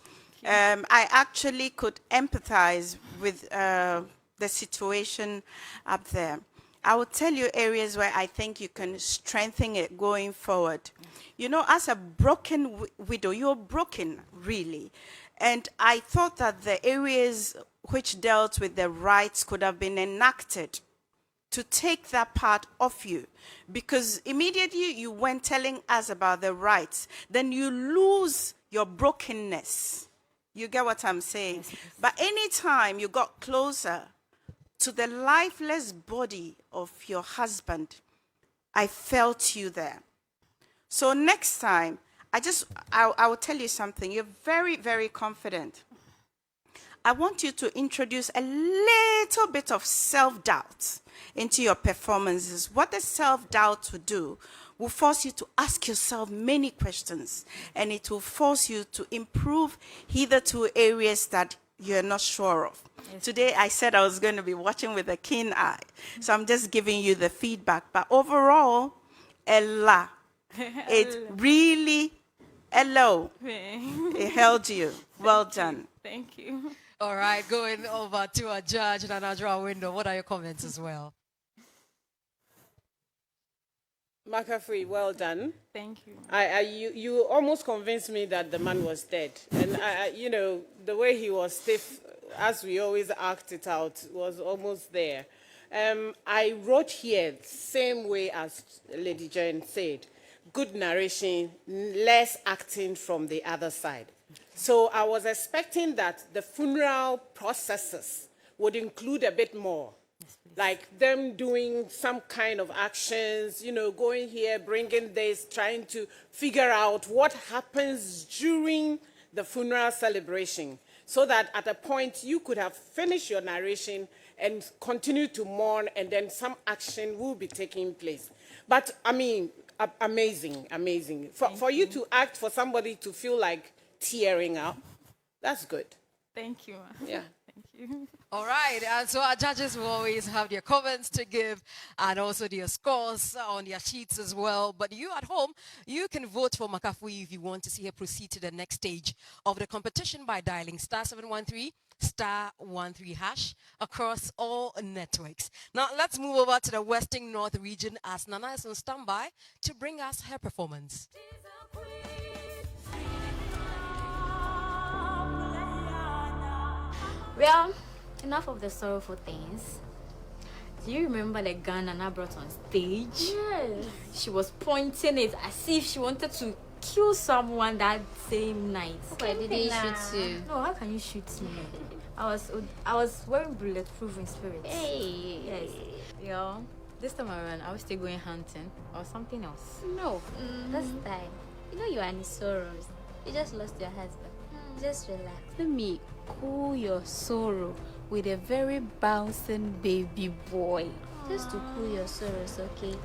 I actually could empathize with the situation up there. I will tell you areas where I think you can strengthen it going forward. You know, as a broken widow, you're broken, really. And I thought that the areas which dealt with the rights could have been enacted to take that part off you. Because immediately you went telling us about the rights, then you lose your brokenness. You get what I'm saying? Yes. But anytime you got closer to the lifeless body of your husband, I felt you there. So next time, I will tell you something. You're very, very confident. I want you to introduce a little bit of self-doubt into your performances. What the self-doubt will do will force you to ask yourself many questions, and it will force you to improve hitherto areas that you're not sure of. Yes. Today, I said I was going to be watching with a keen eye, so I'm just giving you the feedback. But overall, Ella, it really, hello, it held you. Well done. Thank you. All right, going over to our judge, Nana Joa Window. What are your comments as well? Makafui, well done. Thank you. You almost convinced me that the man was dead. And, you know, the way he was stiff, as we always act it out, was almost there. I wrote here, same way as Lady Jane said, good narration, less acting from the other side. So I was expecting that the funeral processes would include a bit more. Like them doing some kind of actions, you know, going here, bringing this, trying to figure out what happens during the funeral celebration, so that at a point you could have finished your narration and continue to mourn, and then some action will be taking place. But, I mean, amazing, amazing. For you to act for somebody to feel like tearing up, that's good. Thank you. Yeah. Thank you. All right, and so our judges will always have their comments to give and also their scores on their sheets as well. But you at home, you can vote for Makafui if you want to see her proceed to the next stage of the competition by dialing *713 *13# across all networks. Now let's move over to the Western North region as Nana is on standby to bring us her performance. Well, enough of the sorrowful things. Do you remember the gun Nana brought on stage? Yes. She was pointing it as if she wanted to kill someone that same night. Okay, did they shoot you? No, how can you shoot me? I was wearing bulletproof in spirit. Hey. Yes. Yeah. This time around, I was still going hunting or something else. No, this time. You know you are in sorrows. You just lost your husband. Just relax. Let me cool your sorrow with a very bouncing baby boy. Just to cool your sorrows, okay?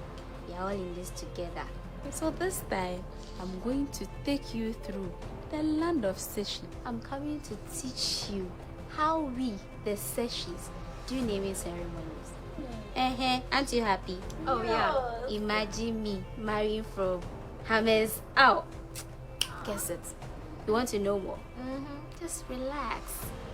We are all in this together. So this time, I'm going to take you through the land of Session. I'm coming to teach you how we, the Sessions, do naming ceremonies. Aren't you happy? Oh, yeah. Imagine me marrying from Hammers out. Guess it. You want to know more? Just relax.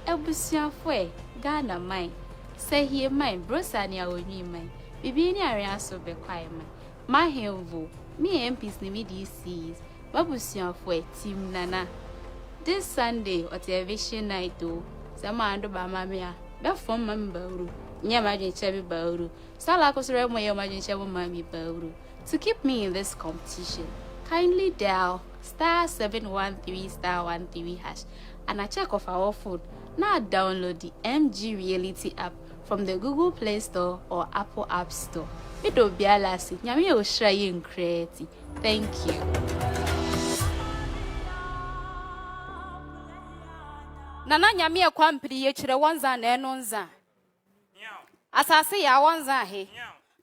Ebusia fwe, Ghana mine. Say here mine, Brosania or you mine. Bibi ni area so be quiet mine. My helvo, me MPs ni me DCs. Babusia fwe, Team Nana. This Sunday or the eviction night though. Sama ando ba mamia. Be from Mambauru. Nya imagine Chevy Bauru. Sala kosere mo yo imagine Chevy Mami Bauru. To keep me in this competition, kindly dial *713 *13# and a check of our phone. Now download the MG Reality app from the Google Play Store or Apple App Store. Video bialasi, nyami o share in creati. Thank you. Nana nyami e kwampiri ye chire wanza na enonza. Asase ya wanza he.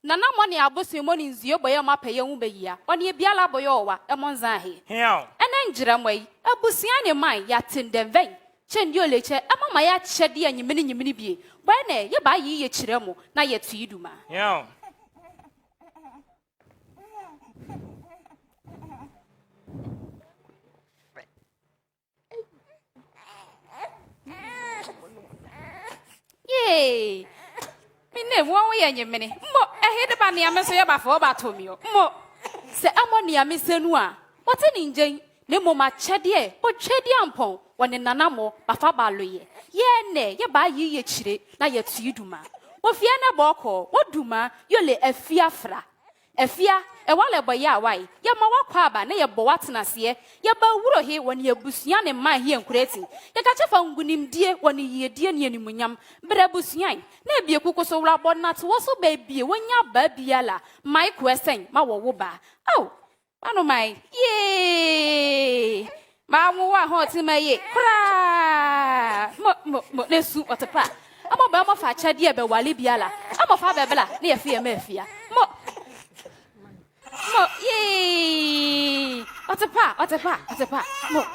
Nana money abosi money nzio boyo mapaye hu beya. Oni biala boyo wa emonza he. Ene Enjramway, a busiani mine, yatin den vein. Chen yo leche, ama maya chedi and yimini be. Bane, ye buy ye chiremo, na yet fiduma. Yeah. Yay! Mine one way and yemini. Mo, I hate about the amateur before Batomio. Mo, say ammonia missenua. What an injun? Nemo ma chedie, but chediampon, one in Nanamo, Bafabaluye. Ye ne, ye buy ye chire, na yet fiduma. What fiana boko, what duma, you lay a fiafra. A fia, a wale by ya why, ya mawakwaba, ne ya boatnas ye, ya ba wuro he when ye busian and my here creating. Ya catch a fungunim dear when ye dear nimunyam, but a busian, ne be a cuckoo so rabon not was so baby when ya baby yala, my question, ma woba. Oh, one of my yay! Mamma hot in my ye, cry! Mo, soup at a pa. I'm a bama facha dear be walibiala. I'm a fabella near fear mafia. Mo, yay! What a pa. Mo.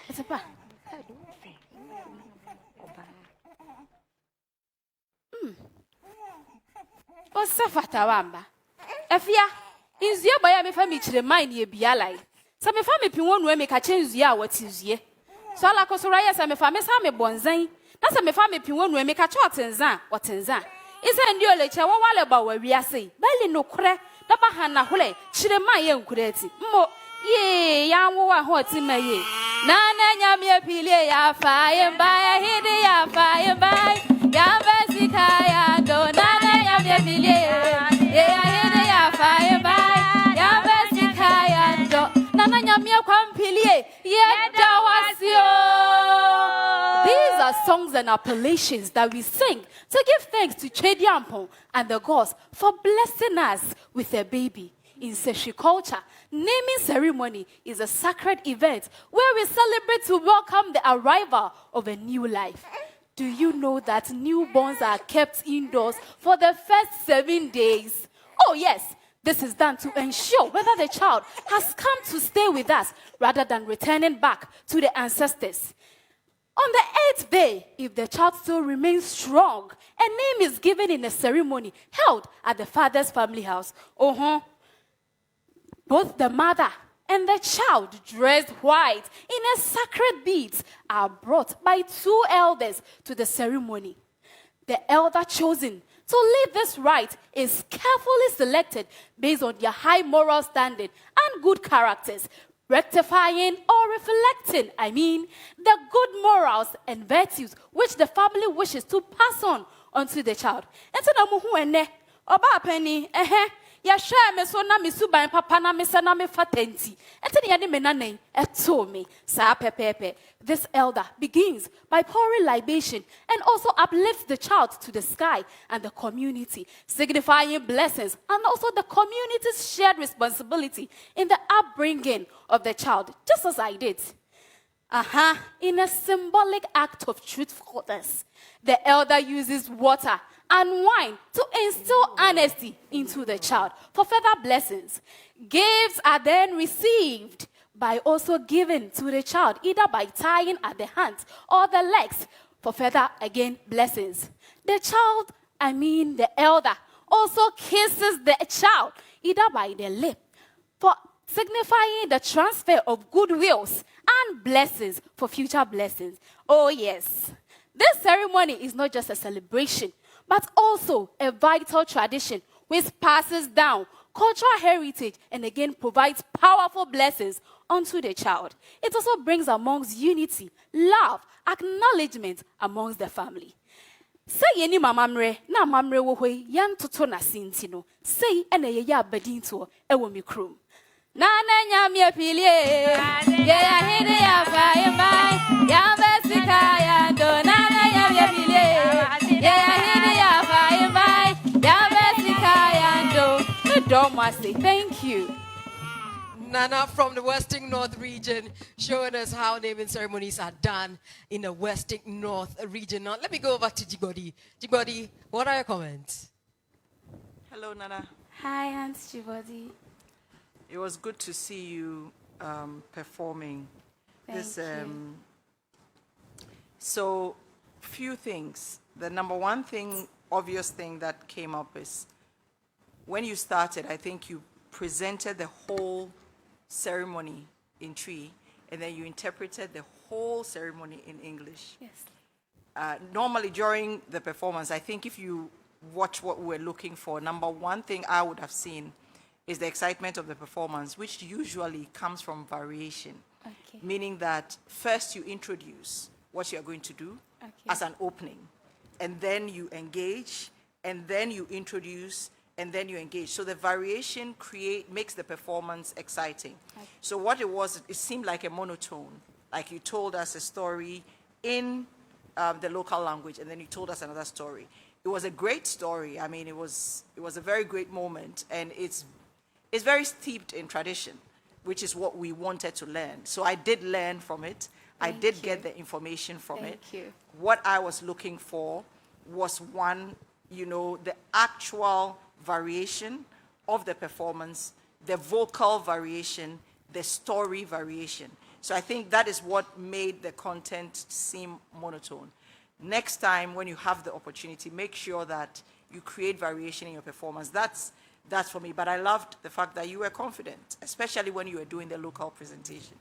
What's a pa? What's a fatawamba? Efia, is your by me family to the mind ye be allied. Some family pin make a change ya what is ye. So I like Soraya, some family bonzai. That's a family pin make a chart and zan, what in zan. Is a new lecture one about where we are saying. Belly no cre, the bahana hole, chile young creti. Mo, ye, young one hot in my ye. Nana yamia pile ya fire by a hidden ya fire by Yavesika do Nana yamia pile, yeah, hidden ya fire by Yavesika do Nana yamia quampilie, yeah, These are songs and appellations that we sing to give thanks to Chediampon and the gods for blessing us with a baby. In Seshi culture, naming ceremony is a sacred event where we celebrate to welcome the arrival of a new life. Do you know that newborns are kept indoors for the first 7 days? Oh yes, this is done to ensure whether the child has come to stay with us rather than returning back to the ancestors. On the 8th day, if the child still remains strong, a name is given in a ceremony held at the father's family house. Both the mother and the child, dressed white in a sacred beads, are brought by 2 elders to the ceremony. The elder chosen to lead this rite is carefully selected based on their high moral standing and good characters, rectifying or reflecting, the good morals and virtues which the family wishes to pass on onto the child. Ya share me so na me suban papa na me se na me fatenti. Enti ne me nanen eto me sa pepepe. This elder begins by pouring libation and also uplifts the child to the sky and the community, signifying blessings and also the community's shared responsibility in the upbringing of the child, just as I did. In a symbolic act of truthfulness, the elder uses water and wine to instill honesty into the child for further blessings. Gifts are then received by also giving to the child, either by tying at the hands or the legs for further, again, blessings. The child, the elder, also kisses the child, either by the lip, for signifying the transfer of goodwills and blessings for future blessings. Oh yes, this ceremony is not just a celebration, but also a vital tradition which passes down cultural heritage and again provides powerful blessings unto the child. It also brings amongst unity, love, acknowledgement amongst the family. Say any mamamre, na mamre wo hoi yan toto na sintino. Say ene ye ya badinto ewo mikrum. Na nyamye pilie, ya hede ya fire ya besika ya do na nyamye pilie, ya hede ya fire ya besika ya do. The dog must say thank you. Nana from the Western North region showing us how naming ceremonies are done in the Western North region. Now, let me go over to Jigodi. Jigodi, what are your comments? Hello, Nana. Hi, Aunt Chibodi. It was good to see you performing. Thank you. So, few things. The number one thing, obvious thing that came up is when you started, I think you presented the whole ceremony in Tree, and then you interpreted the whole ceremony in English. Yes. Normally during the performance, I think if you watch what we're looking for, number one thing I would have seen is the excitement of the performance, which usually comes from variation. Okay. Meaning that first you introduce what you're going to do as an opening, and then you engage, and then you introduce, and then you engage. So the variation makes the performance exciting. Okay. So what it was, it seemed like a monotone, like you told us a story in the local language, and then you told us another story. It was a great story. I mean, it was a very great moment, and it's very steeped in tradition, which is what we wanted to learn. So I did learn from it. I did get the information from it. Thank you. What I was looking for was one, the actual variation of the performance, the vocal variation, the story variation. So I think that is what made the content seem monotone. Next time, when you have the opportunity, make sure that you create variation in your performance. That's for me. But I loved the fact that you were confident, especially when you were doing the local presentation.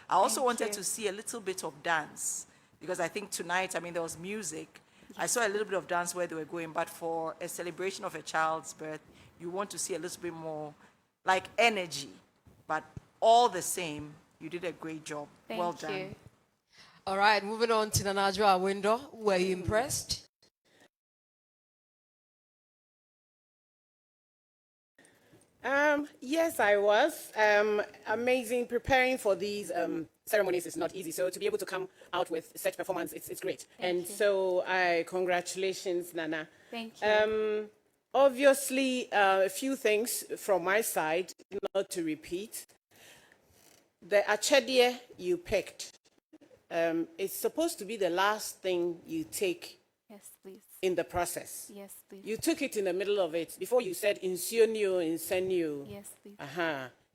I also wanted to see a little bit of dance, because I think tonight, I mean, there was music. I saw a little bit of dance where they were going, but for a celebration of a child's birth, you want to see a little bit more like energy. But all the same, you did a great job. Well done. Thank you. All right, moving on to Nanajwa Window. Were you impressed? Yes, I was. Amazing. Preparing for these ceremonies is not easy. So to be able to come out with such performance, it's great. So congratulations, Nana. Thank you. Obviously, a few things from my side, not to repeat. The achedie you picked, it's supposed to be the last thing you take in the process. Yes, please. You took it in the middle of it. Before you said insionio, insenio. Yes, please.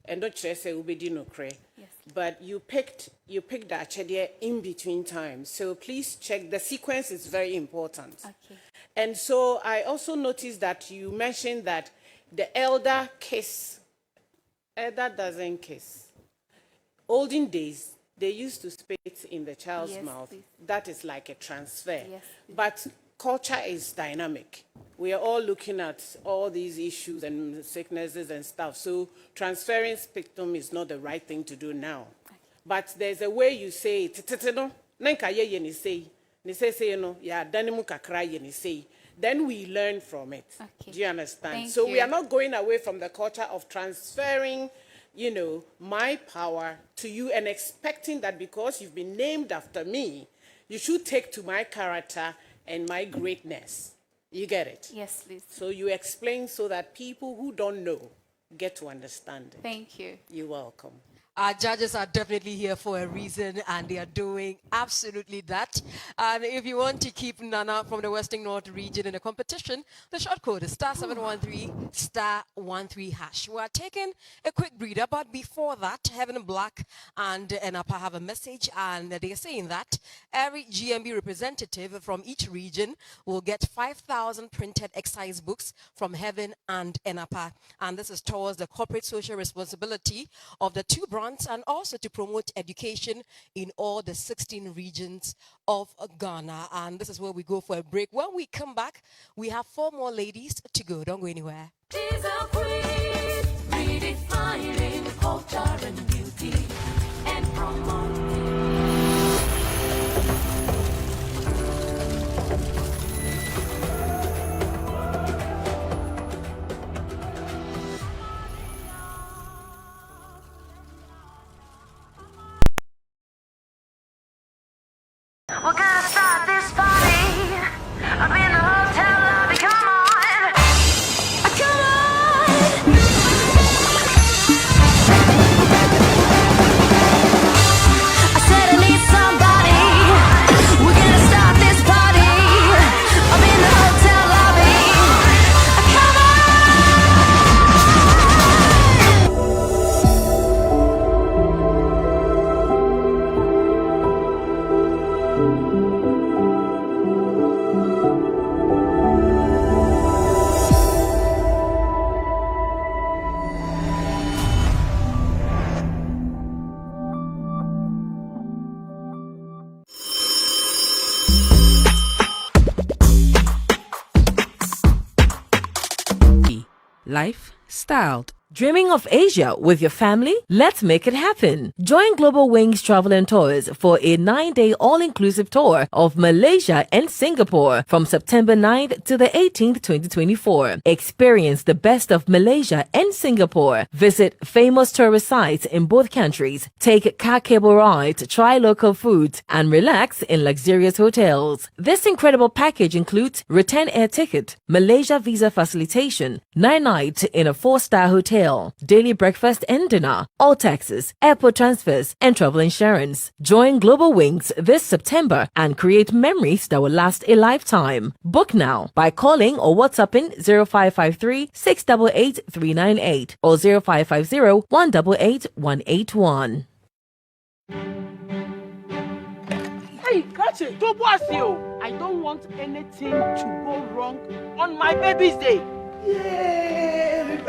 And don't say ubedino kre. Yes. But you picked the achedie in between times. So please check. The sequence is very important. Okay. And so I also noticed that you mentioned that the elder kiss. Elder doesn't kiss. Olden days, they used to spit in the child's mouth. Please. That is like a transfer. Yes, but culture is dynamic. We are all looking at all these issues and sicknesses and stuff. So transferring spectrum is not the right thing to do now. Okay. But there's a way you say it. Then we learn from it. Okay. Do you understand? Thank so you. we are not going away from the culture of transferring, my power to you and expecting that because you've been named after me, you should take to my character and my greatness. You get it? Yes, please. So you explain so that people who don't know get to understand it. Thank you. You're welcome. Our judges are definitely here for a reason, and they are doing absolutely that. And if you want to keep Nana from the Western North region in the competition, the short code is *713 *13#. We are taking a quick breather, but before that, Heaven Black and Enapa have a message, and they are saying that every GMB representative from each region will get 5,000 printed exercise books from Heaven and Enapa. And this is towards the corporate social responsibility of the two branches, and also to promote education in all the 16 regions of Ghana. And this is where we go for a break. When we come back, we have 4 more ladies to go. Don't go anywhere. She's a queen, redefining culture and beauty and promoting. We're gonna start this party up in the hotel lobby. Come on, come on. Life styled. Dreaming of Asia with your family? Let's make it happen. Join Global Wings Travel and Tours for a 9-day all-inclusive tour of Malaysia and Singapore from September 9th to the 18th, 2024. Experience the best of Malaysia and Singapore. Visit famous tourist sites in both countries. Take car cable rides, try local foods, and relax in luxurious hotels. This incredible package includes return air ticket, Malaysia visa facilitation, 9 nights in a 4-star hotel, daily breakfast and dinner, all taxes, airport transfers, and travel insurance. Join Global Wings this September and create memories that will last a lifetime. Book now by calling or WhatsApping 0553 688 398 or 0550 188 181. Hey, catch it. Don't boss you. I don't want anything to go wrong on my baby's day. Yeah, in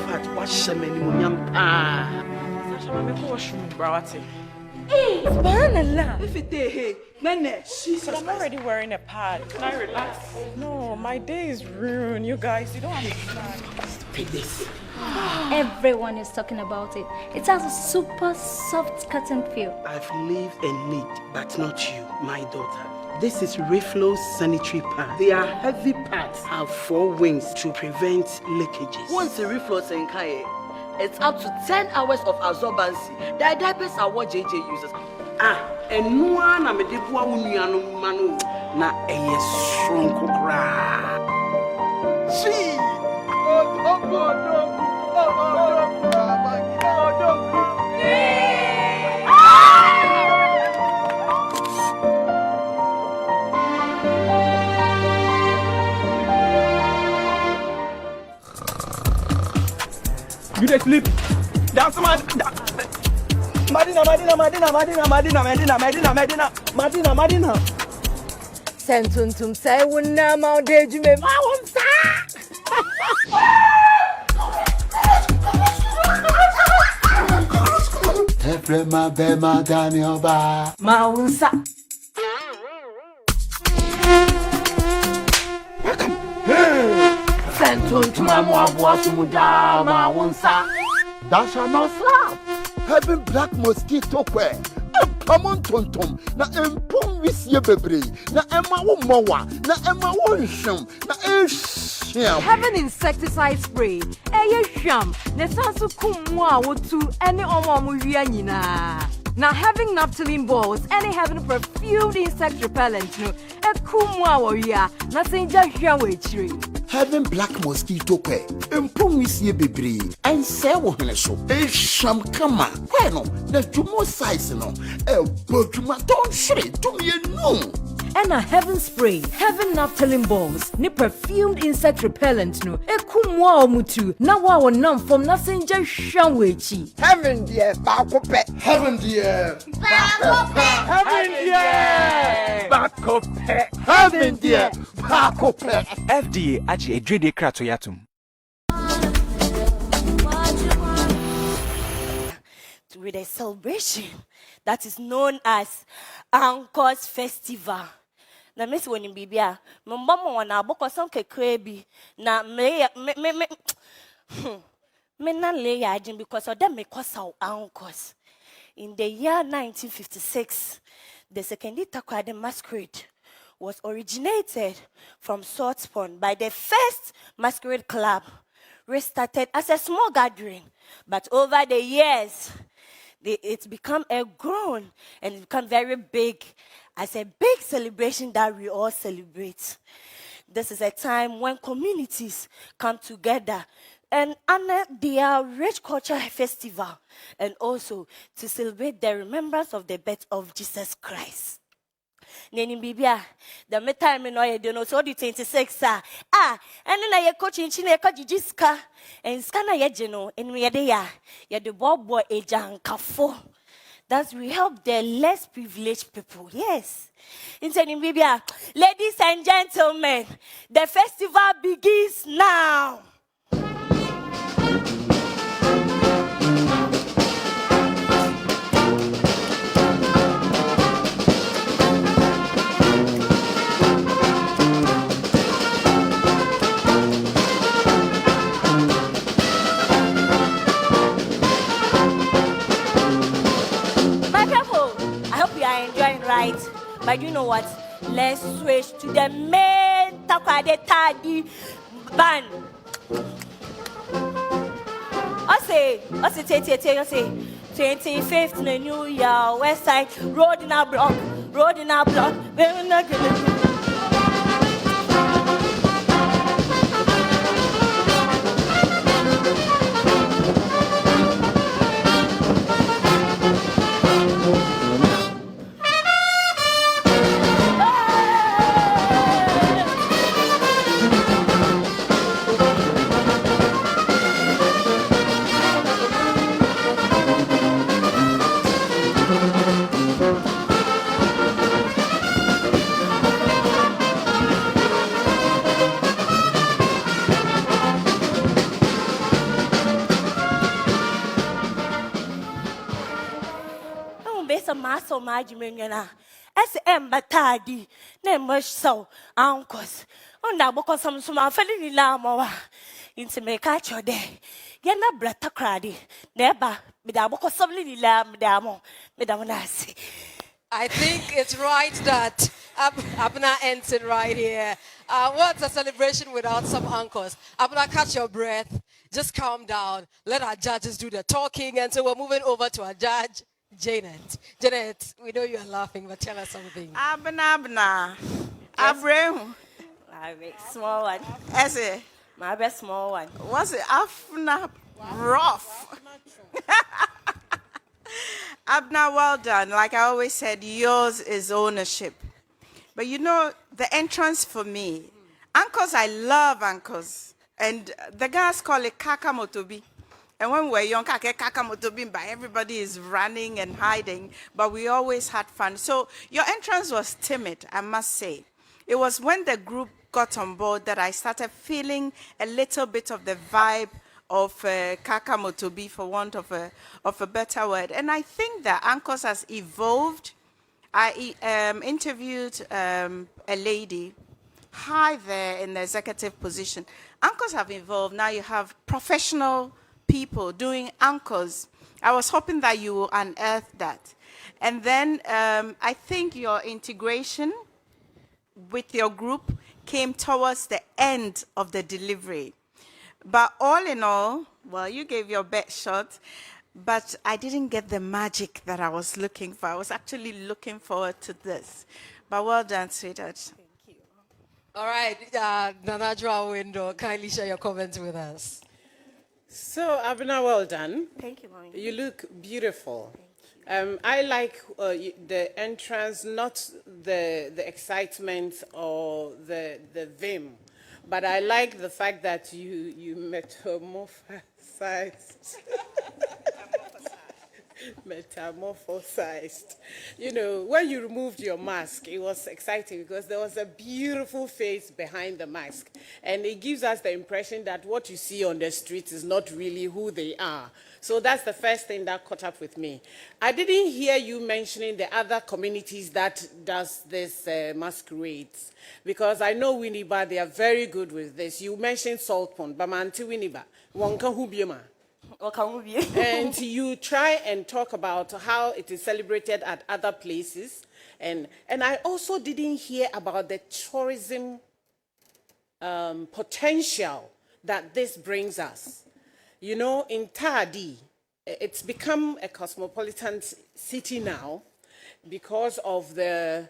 fact, what's Shamani Munyampa? Hey, subhanallah. If it is, Nene, I'm already wearing a pad. Can I relax? No, my day is ruined, you guys. You don't understand. Take this. Everyone is talking about it. It has a super soft cotton feel. I've lived and need, but not you, my daughter. This is Reflow sanitary pads. They are heavy pads, have 4 wings to prevent leakages. Once the Reflow Senkai, it's up to 10 hours of absorbency. The diapers are what JJ uses. And no one am a debua union manu. Na a strong cra. See. You dey sleep. That's Madina. Sentuntum say wunna ma de jume ma wonsa. Every ma be ma Daniel ba. Ma wonsa. Sentuntum amwa sumuda ma wonsa. That shall not slap. Having black mosquito quail. Come on, Tontom. Na empum wisie bebre. Na ema wo mowa. Na ema wo nham. Na eham. Having insecticide spray. Eye hwam. Ne sanso kummu a wotu ene omo wia nyina. Now having naphthalene balls and having perfumed insect repellent no e kummu a wo wia. Na senja hwa we chiri. Having black mosquito quail. Empum wisie bebre. And say wo hene so. Eham kama. Kweno. Na jumo size no. Don't shred to me no. And a heaven spray, heaven naphthalene balls, ni perfumed insect repellent no. E kumwa omutu na wa wonam from nasenja hwanwechi. Heaven dear, bakope. Heaven dear, bakope. Heaven dear, bakope. Heaven dear, bakope. FDA achi edrede krato yatum. With a celebration that is known as Anchor's Festival. Na mesi woni bibia, mbamo wana aboko some kekrebi na me na lay agent because of them because of Anchors. In the year 1956, the Sekendita Kwade masquerade was originated from Swords Pond by the first masquerade club, restarted as a small gathering, but over the years, it's become a grown and it's become very big as a big celebration that we all celebrate. This is a time when communities come together and honor their rich cultural festival and also to celebrate the remembrance of the birth of Jesus Christ. Neni bibia, the meantime no ye do no so the 26 and then ye coach in China ka jijiska and skana ye jeno and we de ya the bobo ejan kafo. That we help the less privileged people. Yes. In bibia, ladies and gentlemen, the festival begins now. are enjoying, right? But you know what? Let's switch to the main takwade tadi band. I say, 25th in the New Year, West Side, road in our block. We're not gonna. So much mingana SM batadi ne much so uncles on that book some feli lama into me catch your day yana brata cradi never midabo some lily lamb damo medamonasi. I think it's right that Abna ends it right here. What's a celebration without some uncles? Abna, catch your breath. Just calm down. Let our judges do the talking. And so we're moving over to our judge, Janet. Janet, we know you are laughing, but tell us something. Abna. Abraham. My big small one. Ese. My best small one. What's it? Afna rough. Abna, well done. Like I always said, yours is ownership. But you know, the entrance for me, uncles, I love uncles. And the guys call it Kaka Motobi. And when we were young, Kaka Motobi, everybody is running and hiding. But we always had fun. So your entrance was timid, I must say. It was when the group got on board that I started feeling a little bit of the vibe of Kaka Motobi, for want of a better word. And I think that uncles has evolved. I interviewed a lady high there in the executive position. Uncles have evolved. Now you have professional people doing uncles. I was hoping that you will unearth that. And then I think your integration with your group came towards the end of the delivery. But all in all, well, you gave your best shot, but I didn't get the magic that I was looking for. I was actually looking forward to this. But well done, sweetheart. Thank you. All right, Nanajwa Window, kindly share your comments with us. So, Abna, well done. Thank you, Mommy. You look beautiful. I like the entrance, not the excitement or the vim, but I like the fact that you metamorphosized. Metamorphosized. You know, when you removed your mask, it was exciting because there was a beautiful face behind the mask. And it gives us the impression that what you see on the street is not really who they are. So that's the first thing that caught up with me. I didn't hear you mentioning the other communities that does this masquerades. Because I know Winneba, they are very good with this. You mentioned Salt Pond, Bamanti Winneba, Wonka Hubiema. And you try and talk about how it is celebrated at other places. And I also didn't hear about the tourism potential that this brings us. You know, in Tadi, it's become a cosmopolitan city now because of the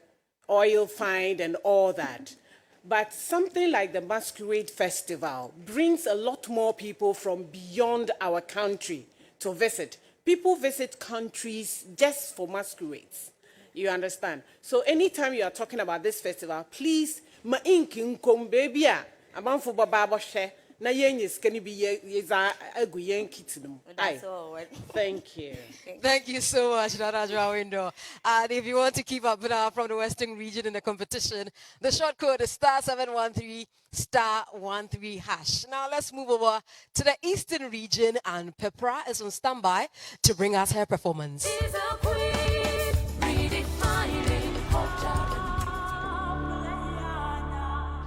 oil find and all that. But something like the Masquerade Festival brings a lot more people from beyond our country to visit. People visit countries just for masquerades. You understand? So anytime you are talking about this festival, please, ma inkin kom baby a amanfo baba she na yenyes can be agu yenkitinum. That's all. Thank you. Thank you so much, Nanajwa Window. And if you want to keep up from the Western region in the competition, the short code is *713 *13#. Now let's move over to the Eastern region, and Pepra is on standby to bring us her performance.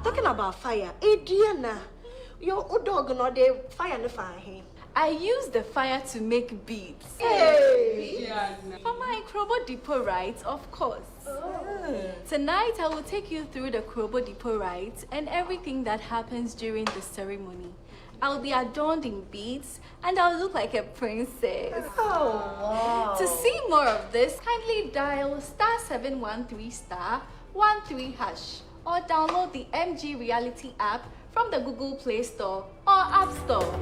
Talking about fire, Adriana, your dog no dey fire no fire. I use the fire to make beads. Hey. For my Krobo Depot rites, of course. Tonight, I will take you through the Krobo Depot rites and everything that happens during the ceremony. I'll be adorned in beads and I'll look like a princess. Oh, wow. To see more of this, kindly dial *713*13# or download the MG Reality app from the Google Play Store or App Store.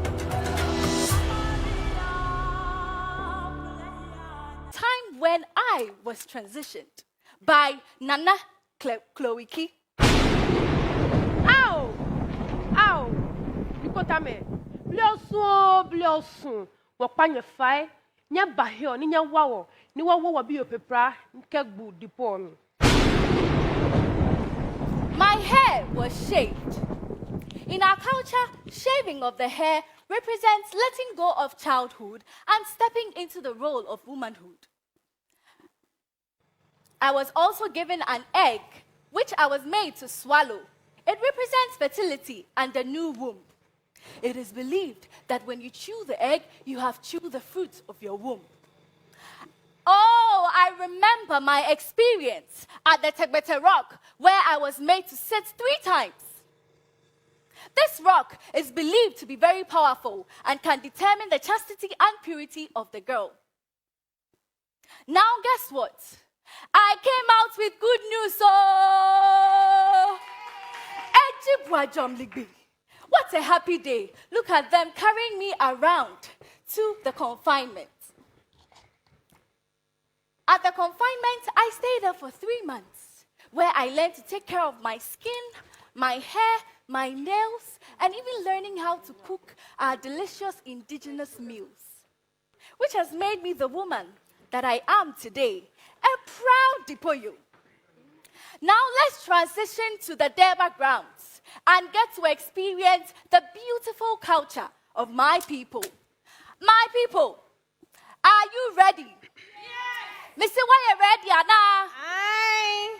Time when I was transitioned by Nana Chloe Key. Ow! Ow! Bikotame. Bliosun. Wakpanye fai. Nya bahio ni nya wawo. Ni wawo wabi opepra nkegbu dipon. My hair was shaved. In our culture, shaving of the hair represents letting go of childhood and stepping into the role of womanhood. I was also given an egg, which I was made to swallow. It represents fertility and a new womb. It is believed that when you chew the egg, you have chewed the fruit of your womb. Oh, I remember my experience at the Tegbete Rock, where I was made to sit 3 times. This rock is believed to be very powerful and can determine the chastity and purity of the girl. Now, guess what? I came out with good news. Oh, what a happy day. Look at them carrying me around to the confinement. At the confinement, I stayed there for 3 months, where I learned to take care of my skin, my hair, my nails, and even learning how to cook our delicious indigenous meals, which has made me the woman that I am today, a proud Dipoyo. Now let's transition to the Deba grounds and get to experience the beautiful culture of my people. My people, are you ready? Yes. Missy, why you ready, Anna? Aye.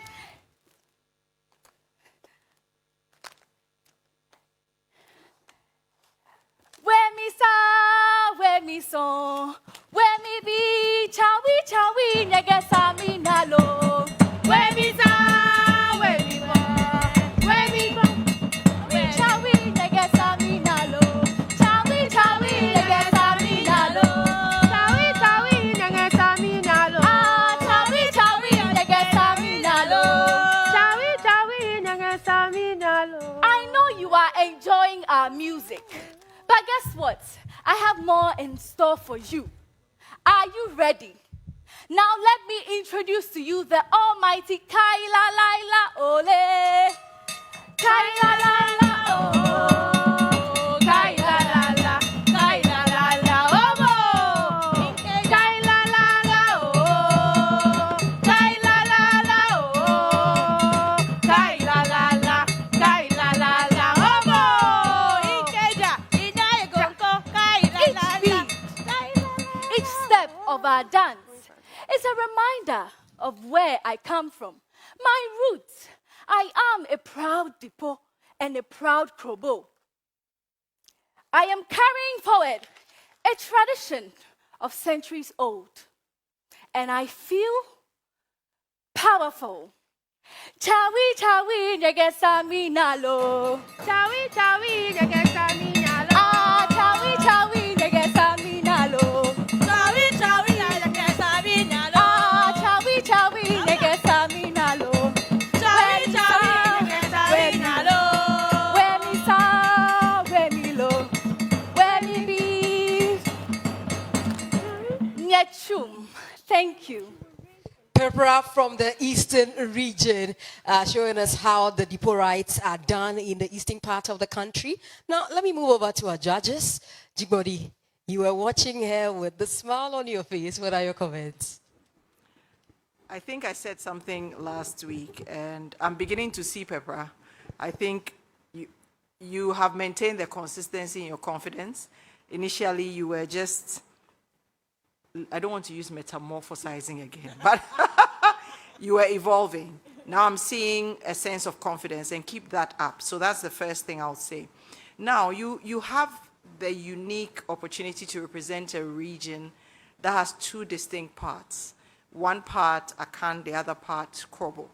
Where me so, where me be, chawi, nega sami nalo. Where me sa, where me ba, where me ba, chawi, nega sami nalo. Chawi, nega sami nalo. Chawi, nega sami nalo. Ah, chawi, nega sami nalo. Chawi, nega sami nalo. I know you are enjoying our music. But guess what? I have more in store for you. Are you ready? Now let me introduce to you the almighty Kaila Laila Ole. Kaila Laila Oh. Kaila Laila, Kaila Laila Omo. Kaila Laila Oh. Kaila Laila Oh. Kaila Laila, Kaila Laila Omo. Each step of our dance is a reminder of where I come from, my roots. I am a proud Dipo and a proud Krobo. I am carrying forward a tradition of centuries old, and I feel powerful. Chawi, nyagesami nalo. Chawi, nyagesami nalo. Ah, chawi, nyagesami nalo. Chawi, nyagesami nalo. Ah, chawi, nyagesami nalo. Chawi, nyagesami nalo. Where me sa, where me lo, where me be. Nyachum. Thank you. Pepra from the eastern region, showing us how the depot rites are done in the eastern part of the country. Now, let me move over to our judges. Jigbodi, you were watching her with the smile on your face. What are your comments? I think I said something last week, and I'm beginning to see, Pepra. I think you have maintained the consistency in your confidence. Initially, you were just, I don't want to use metamorphosizing again, but you were evolving. Now I'm seeing a sense of confidence, and keep that up. So that's the first thing I'll say. Now, you have the unique opportunity to represent a region that has two distinct parts. One part Akan, the other part Krobo.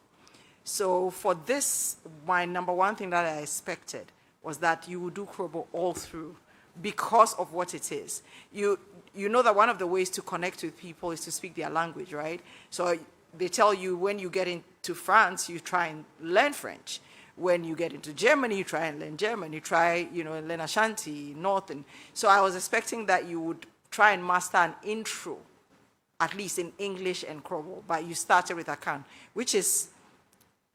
So for this, my number one thing that I expected was that you would do Krobo all through because of what it is. You know that one of the ways to connect with people is to speak their language, right? So they tell you when you get into France, you try and learn French. When you get into Germany, you try and learn German. You try, learn Ashanti, Northern. So I was expecting that you would try and master an intro, at least in English and Krobo, but you started with Akan, which is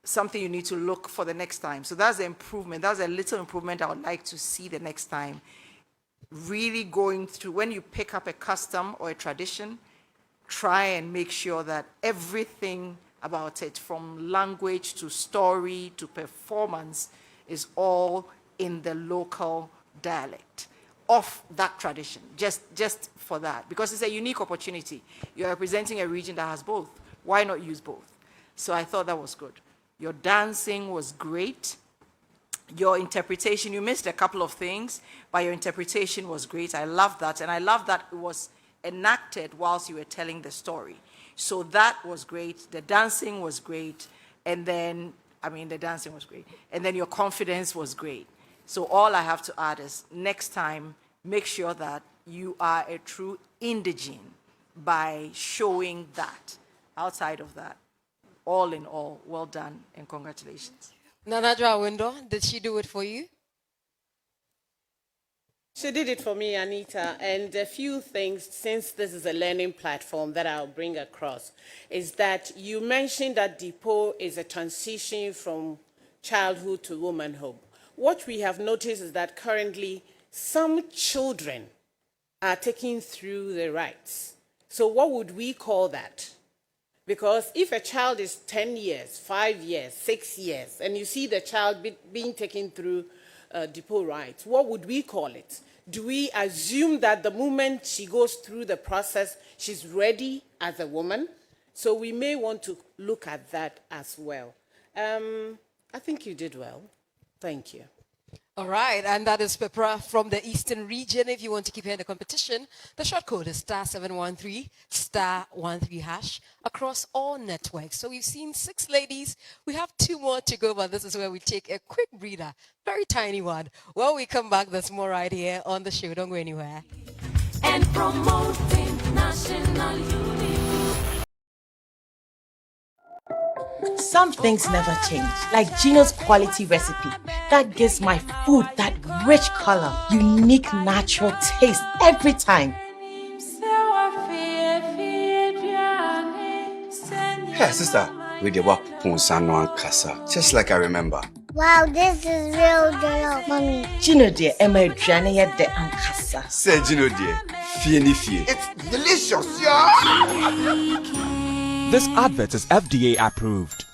something you need to look for the next time. So that's the improvement. That's a little improvement I would like to see the next time. Really going through, when you pick up a custom or a tradition, try and make sure that everything about it, from language to story to performance, is all in the local dialect of that tradition, just for that, because it's a unique opportunity. You're representing a region that has both. Why not use both? So I thought that was good. Your dancing was great. Your interpretation, you missed a couple of things, but your interpretation was great. I love that, and I love that it was enacted whilst you were telling the story. So that was great. The dancing was great, and then, the dancing was great, and then your confidence was great. So all I have to add is, next time, make sure that you are a true indigene by showing that. Outside of that, all in all, well done and congratulations. Nanadra Window, did she do it for you? She did it for me, Anita, and a few things, since this is a learning platform that I'll bring across, is that you mentioned that Depot is a transition from childhood to womanhood. What we have noticed is that currently some children are taking through the rites. So what would we call that? Because if a child is 10 years, 5 years, 6 years, and you see the child being taken through Depot rites, what would we call it? Do we assume that the moment she goes through the process, she's ready as a woman? So we may want to look at that as well. I think you did well. Thank you. All right, and that is Pepra from the Eastern region. If you want to keep hearing the competition, the short code is *713 *13# across all networks. So we've seen 6 ladies. We have 2 more to go, but this is where we take a quick breather, very tiny one. When we come back, there's more right here on the show. Don't go anywhere. And promoting national unity. Some things never change, like Gino's quality recipe that gives my food that rich color, unique natural taste every time. Hey, sister, we did what Ponsano and Casa, just like I remember. Wow, this is real jollof, mommy. Gino dear, Emma Drania de Ankasa. Say Gino dear, fie. It's delicious, yeah. This advert is FDA approved.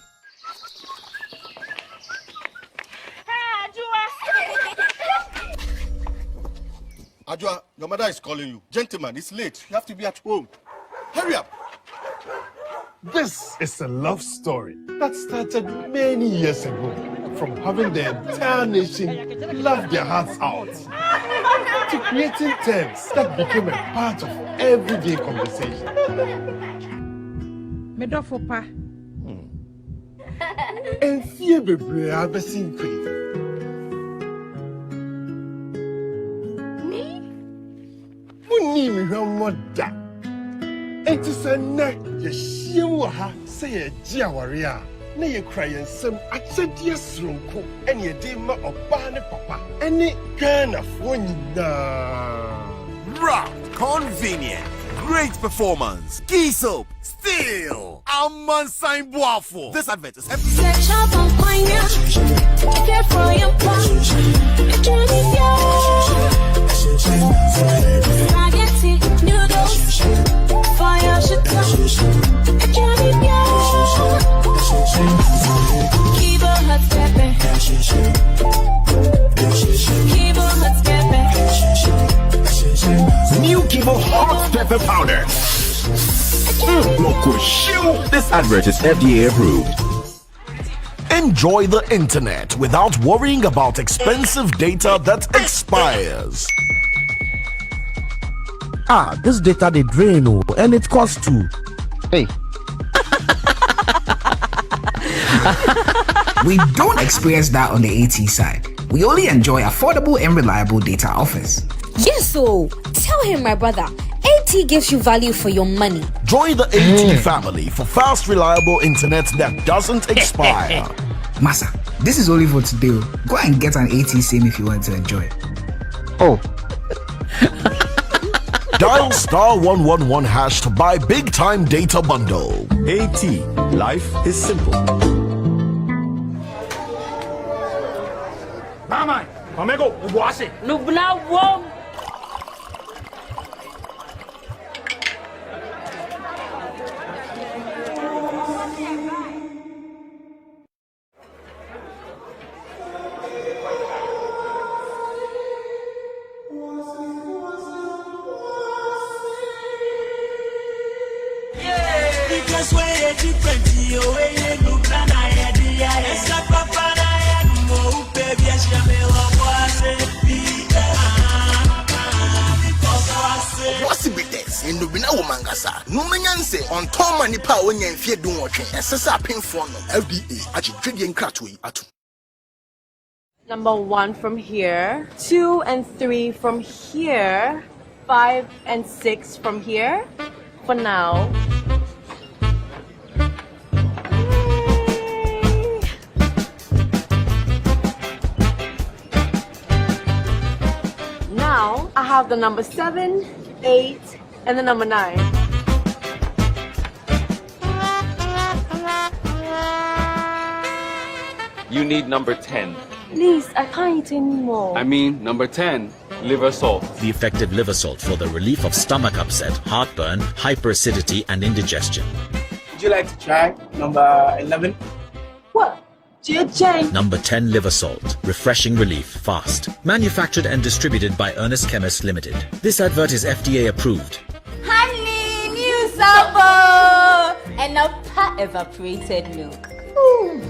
Ajua, your mother is calling you. Gentlemen, it's late. You have to be at home. Hurry up. This is a love story that started many years ago, from having the entire nation laugh their hearts out to creating terms that became a part of everyday conversation. Medofopa. And fear bebre abesin kwe. Muni mi hwamoda. Enti se na ye hiem wa ha se ye gia ware a na ye kra ye nsem akyedie sronko ene ye de ma oba ne papa ene Ghana fo nyina. Rock, convenient, great performance, key soap, still, Amman sign boafo. This advert is happy. New Kibo Hot Pepper Powder. This advert is FDA approved. Enjoy the internet without worrying about expensive data that expires. This data they drain, and it costs too. Hey. We don't experience that on the AT side. We only enjoy affordable and reliable data offers. Yes, so tell him, my brother. AT gives you value for your money. Join the AT family for fast, reliable internet that doesn't expire. Massa, this is only for today. Go and get an AT SIM if you want to enjoy. Oh. Dial *111# to buy big time data bundle. AT, life is simple. Mama, amigo, wash it. Lubna wom. Because we're different, you ain't no plan. I papa, baby, What's the business? In the Bina Womangasa, no manyanse on Tom and Nipa when you fear doing watching, and Sasa pin for FDA, actually trading cratui at Number 1 from here, 2 and 3 from here, 5 and 6 from here. For now. Now I have the number 7, 8, and the number 9. You need number 10. Please, I can't eat anymore. I mean, number 10, liver salt. The effective liver salt for the relief of stomach upset, heartburn, hyperacidity, and indigestion. Would you like to try number 11? What? JJ. Number 10 liver salt. Refreshing relief, fast. Manufactured and distributed by Ernest Chemists Limited. This advert is FDA approved. Honey, new sabo! And a pot evaporated milk. Ooh.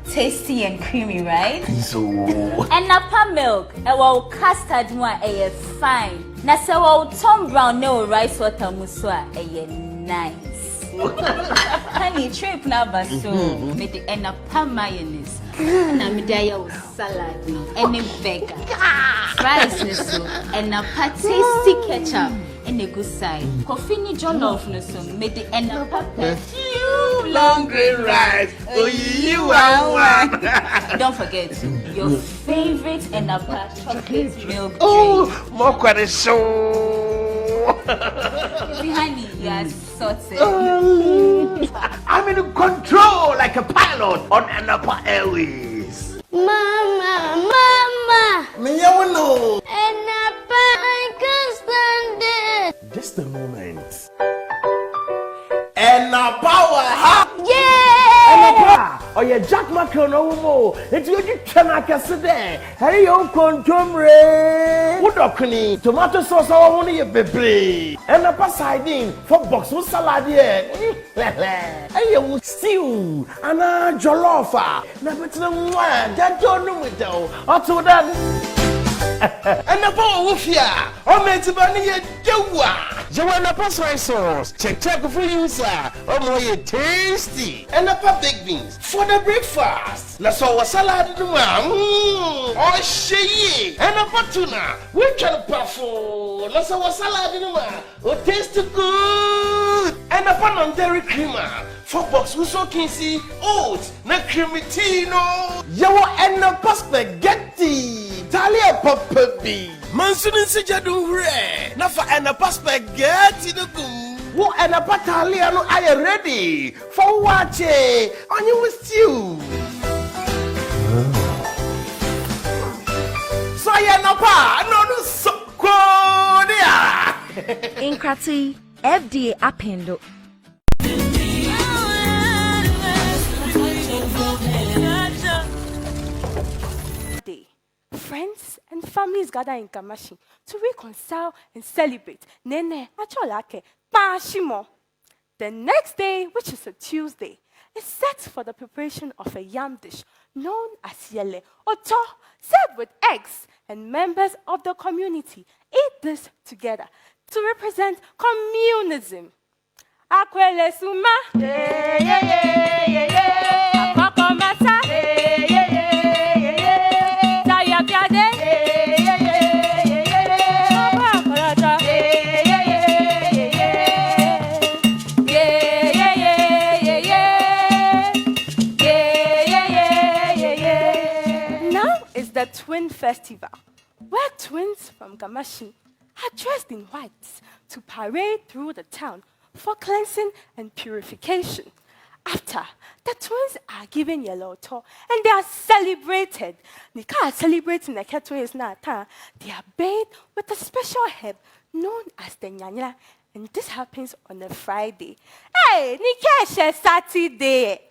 Tasty and creamy, right? So. And napa milk, custard one fine. Na Tom Brown no rice water muswa nice. Honey, trip na baso. Me the napa mayonnaise. Na me dia salad no. Any burger. Fries no so. And napa tasty ketchup. And a good side. Coffee ni jollof no so. Me the napa perfume long green rice. Oh, you are. Don't forget your favorite napa chocolate milk drink. Oh, more quite so. Honey, you are sorted. I'm in control like a pilot on Anapa Airways. Mama. Me no. Anapa, I can't stand it. Just a moment. Power, ha? Yeah! Oh, yeah, Jack Macron, no more. It's your channel, Cassidy. Hey, you contumre. What a tomato sauce, I want to be. And a pasadine for box with salad. Hey, you stew. And a jollofa. Never to the one. That don't know it though. Or to that. And the power of ya, or made to bunny a joa. Joanna Passway sauce, check for you, sir. Oh, more tasty. And a big beans for the breakfast. Let's all a salad in the mouth. Oh, she and a patuna. We can puffle. Let's all a salad in the mouth. Oh, taste good. And a pan on dairy creamer. 4 box we so can see oats, na creamy tino. Yawa and a spaghetti. Talia papa B. Mansunin sijadu re. Nafa and a spaghetti the gum. Wo and a pataliano are you ready for watching on you with stew. So ya napa no so kodia. Inkrati FDA appendo. Friends and families gather in Kamashi to reconcile and celebrate. Nene, acholake, pashimo. The next day, which is a Tuesday, is set for the preparation of a yam dish known as yele oto, served with eggs, and members of the community eat this together. to represent communism. Akwele suma, akoko mata, taya piade, ọba akọlọtọ, Now is the Twin Festival, where twins from Gamashi are dressed in white to parade through the town for cleansing and purification. After, the twins are given yellow tour and they are celebrated. Nika are celebrating the twins now. They are bathed with a special herb known as the nyanya, and this happens on a Friday. Hey, Nika Saturday.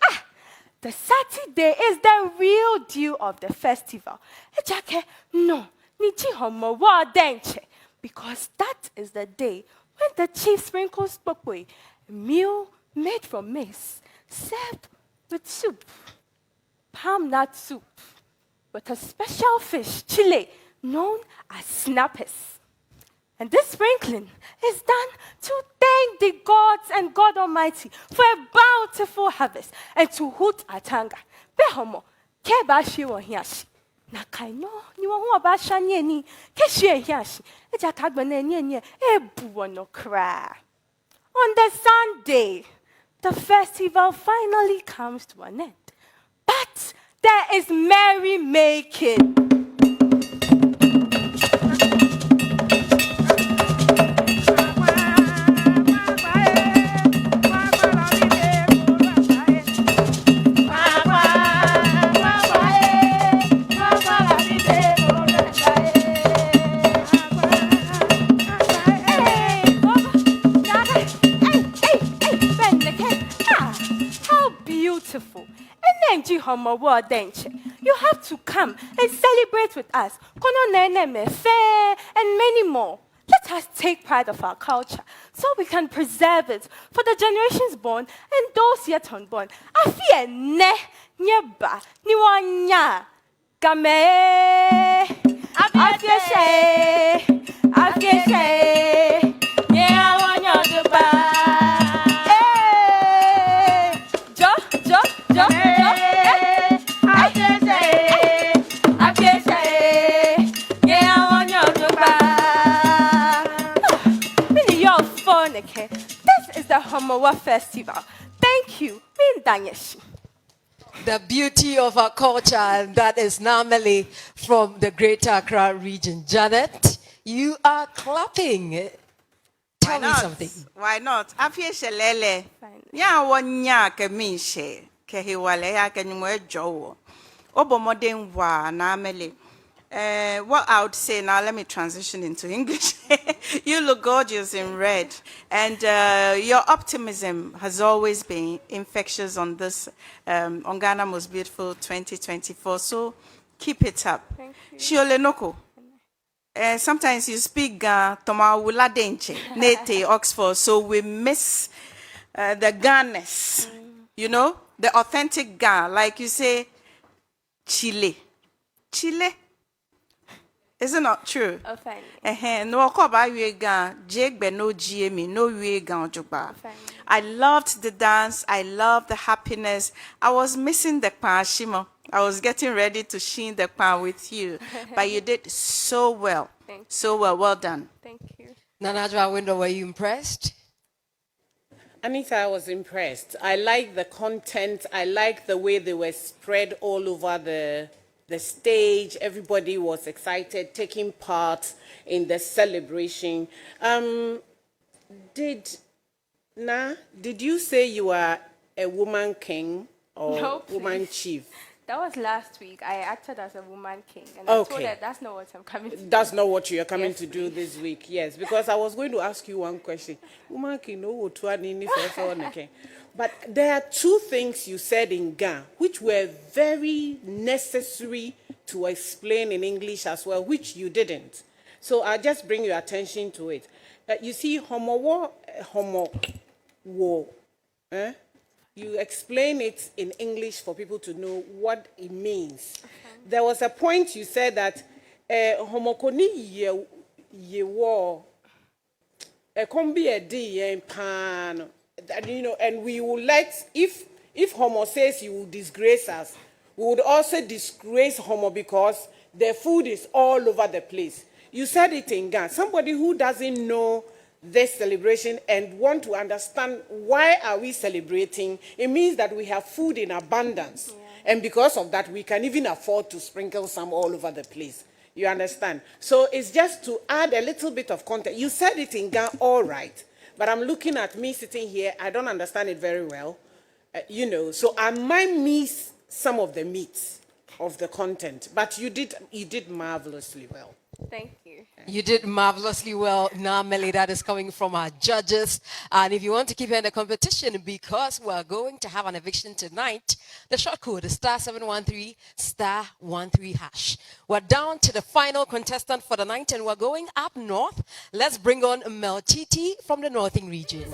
The Saturday is the real deal of the festival. Ejake, no, Niji homo wa denche, because that is the day when the chief sprinkles pokwe, a meal made from maize, served with soup, palm nut soup, with a special fish, chile, known as snappers. And this sprinkling is done to thank the gods and God Almighty for a bountiful harvest and to hoot atanga. Behomo, keba shi wo hiashi. Na kaino, ni wo hu aba sha ni eni, ke shi hiashi. Eja kagbe na eni ebu no kra. On the Sunday, the festival finally comes to an end. But there is merrymaking. You have to come and celebrate with us. Kono nene me fair and many more. Let us take pride of our culture so we can preserve it for the generations born and those yet unborn. Afie ne nyeba niwanya game afie she yeah wanya duba. This is the Homowa Festival. Thank you. The beauty of our culture, and that is normally from the Greater Accra region. Janet, you are clapping. Tell me something. Why not? Afie shelele. Ya wonya ke minshe ke hiwale ya ke nyumwe jowo. Obo modern wa na amele. What I would say now, let me transition into English. You look gorgeous in red, and your optimism has always been infectious on this on Ghana Most Beautiful 2024. So keep it up. Thank you. Shiole Noko. Sometimes you speak Toma Wula Denche, Nete, Oxford, so we miss the Ghaness, you know, the authentic Ghana. Like you say, Chile. Chile. Is it not true? No koba wiega jegbe no GME no wiega ojuba. I loved the dance. I loved the happiness. I was missing the pan shimo. I was getting ready to sheen the pan with you, but you did so well. So well. Well done. Thank you. Nanajwa Window, were you impressed? Anita, I was impressed. I like the content. I like the way they were spread all over the stage. Everybody was excited, taking part in the celebration. Did you say you are a woman king or No, woman please. chief? That was last week. I acted as a woman king, and I told her that's not what I'm coming to do. That's not what you are coming Yes, to do this week, yes. Because I was going to ask you one question. Woman king, no, but there are two things you said in Ga, which were very necessary to explain in English as well, which you didn't. So I'll just bring your attention to it. You see, homo wo. You explain it in English for people to know what it means. There was a point you said that homokoni ye wo. a combi a day and pan, you know, and we will if Homo says you will disgrace us, we would also disgrace Homo because the food is all over the place. You said it in Ghana. Somebody who doesn't know this celebration and want to understand why are we celebrating, it means that we have food in abundance. Yeah. And because of that, we can even afford to sprinkle some all over the place. You understand? So it's just to add a little bit of context. You said it in Ghana, all right. But I'm looking at me sitting here. I don't understand it very well. You know, so I might miss some of the meat of the content. But you did marvelously well. Thank you. You did marvelously well. Now, Melly, that is coming from our judges. And if you want to keep in the competition, because we're going to have an eviction tonight, the short code is *713 *13#. We're down to the final contestant for the night, and we're going up north. Let's bring on Mel Titi from the northern region.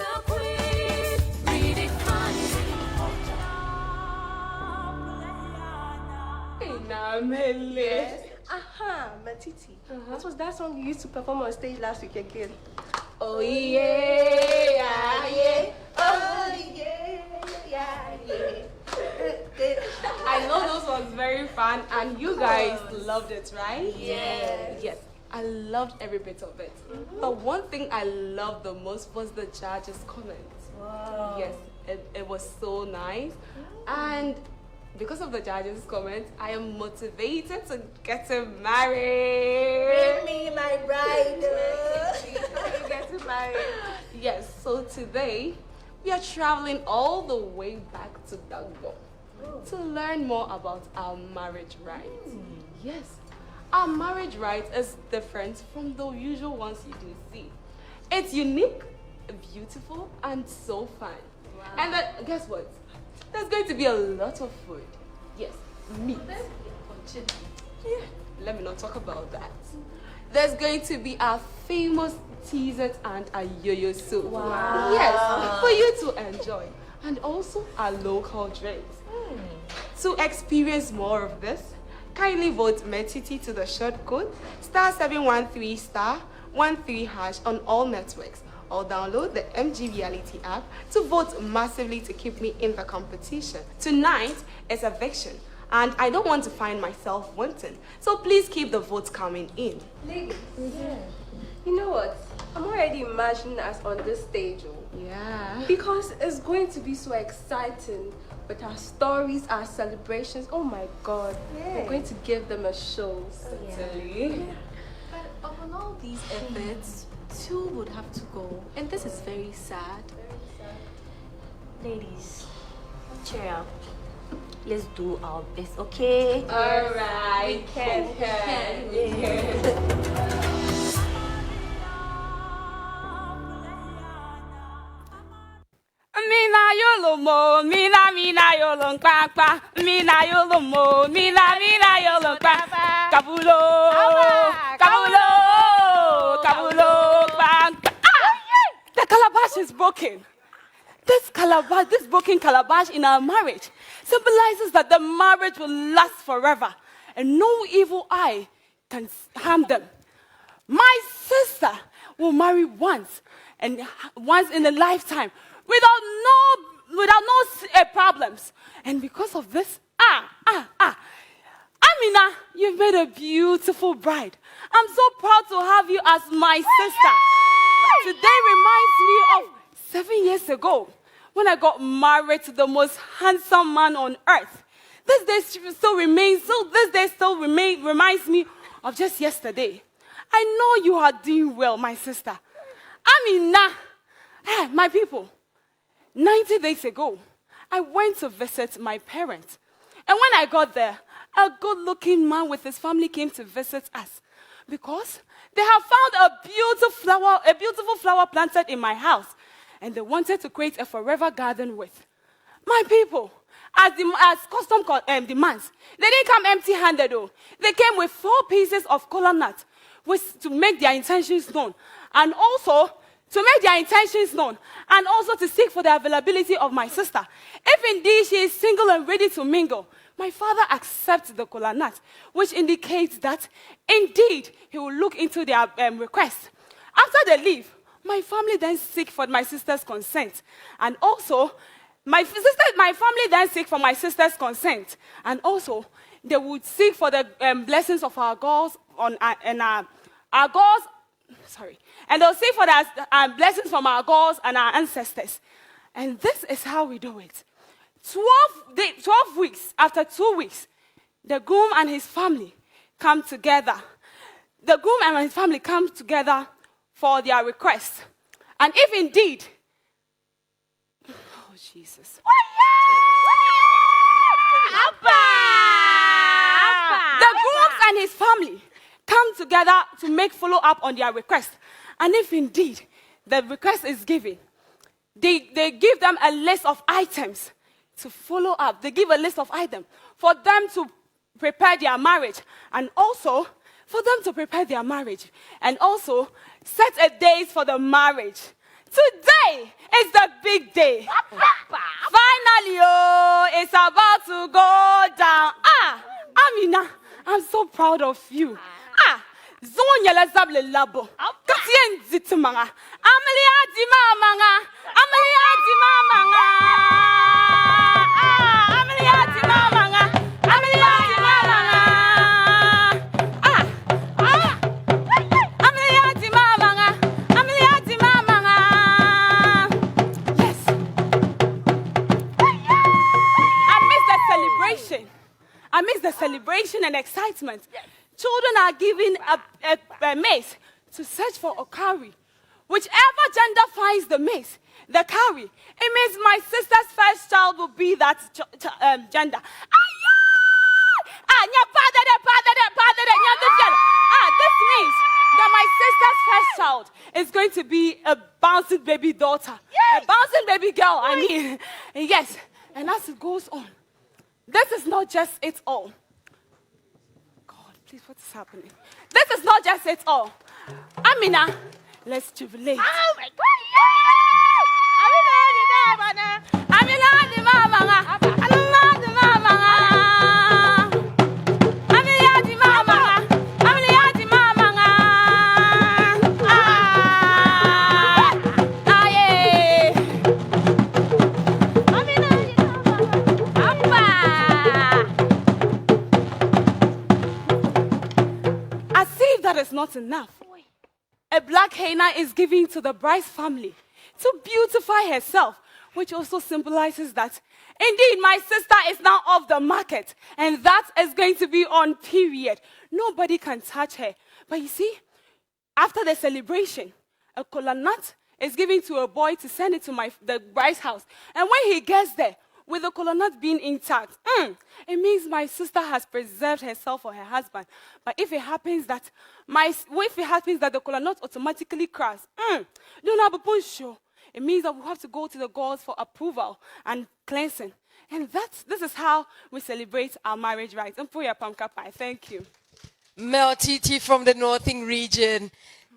Yes. Aha, Matiti. What was that song you used to perform on stage last week again? Oh yeah, yeah, yeah. Oh yeah, yeah, yeah. I know those was very fun, and you guys loved it, right? Yes. Yes. I loved every bit of it. But one thing I loved the most was the judges' comments. Wow. Yes, it was so nice. And because of the judges' comments, I am motivated to get married. Bring me my bride. Get married. Yes, so today we are traveling all the way back to Dagbo to learn more about our marriage rites. Yes, our marriage rite is different from the usual ones you do see. It's unique, beautiful, and so fun. Wow. And then, guess what? There's going to be a lot of food. Yes, meat. Yeah, let me not talk about that. There's going to be our famous teasers and a yo-yo soup. Wow. Yes, for you to enjoy. And also our local drinks. To experience more of this, kindly vote METITI to the short code *713 *13# on all networks, or download the MG Reality app to vote massively to keep me in the competition. Tonight is eviction, and I don't want to find myself wanting, so please keep the votes coming in. Ladies, you know what? I'm already imagining us on this stage. Yeah. Because it's going to be so exciting with our stories, our celebrations. Oh my God. We're going to give them a show. Certainly. But upon all these efforts, two would have to go, and this is very sad. Ladies, cheer up. Let's do our best, okay? All right. We can. Mina yolo mo, mina yolo kwakwa, mina yolo mo, mina yolo kwakwa. Kabulo, kwakwa. The calabash is broken. This broken calabash in our marriage symbolizes that the marriage will last forever and no evil eye can harm them. My sister will marry once in a lifetime without no problems. And because of this, Amina, you've made a beautiful bride. I'm so proud to have you as my sister. Today reminds me of 7 years ago when I got married to the most handsome man on earth. This day still reminds me of just yesterday. I know you are doing well, my sister. Amina, my people, 90 days ago, I went to visit my parents. And when I got there, a good-looking man with his family came to visit us because they have found a beautiful flower planted in my house, and they wanted to create a forever garden with. My people, as custom demands, they didn't come empty-handed though. They came with 4 pieces of kola nut to make their intentions known, and also to seek for the availability of my sister. If indeed she is single and ready to mingle, my father accepts the kola nut, which indicates that indeed he will look into their request. After they leave, My family then seek for my sister's consent. And also, my family then seek for my sister's consent. And also, they would seek for the blessings of our gods and our gods. Sorry. And they'll seek for the blessings from our gods and our ancestors. And this is how we do it. 12 weeks, after 2 weeks, the groom and his family come together. The groom and his family come together for their request. And if indeed, oh Jesus. The grooms and his family come together to make follow-up on their request. And if indeed the request is given, they give them a list of items to follow up. They give a list of items for them to prepare their marriage, and also for them to prepare their marriage, and also set a date for the marriage. Today is the big day. Finally, it's about to go down. Amina, I'm so proud of you. Zonya la zable labo. Katien zitumanga. Amelia di mamanga. Amelia di mamanga. Amelia di mamanga. Amelia di mamanga. Amelia di mamanga. Amelia di mamanga. Yes. I miss the celebration and excitement. Children are given a mace to search for a cowrie. Whichever gender finds the mace, the cowrie, it means my sister's first child will be that gender. This means that my sister's first child is going to be a bouncing baby daughter. A bouncing baby girl, I mean. Yes, and as it goes on, this is not just it all. Please, what is happening? This is not just it all. Amina, let's jubilate. Oh my God! Amina, the mama. Amina, the mama. Amina, the mama. Amina, the mama. Amina, the mama. That is not enough. A black henna is given to the bride's family to beautify herself, which also symbolizes that indeed my sister is now off the market, and that is going to be on period. Nobody can touch her. But you see, after the celebration, a kola nut is given to a boy to send it to the bride's house. And when he gets there, with the kola nut being intact, it means my sister has preserved herself for her husband. But if it happens that the kola nut automatically cracks, it means that we have to go to the gods for approval and cleansing. And this is how we celebrate our marriage rights. Thank you. Mel Titi from the Northern region,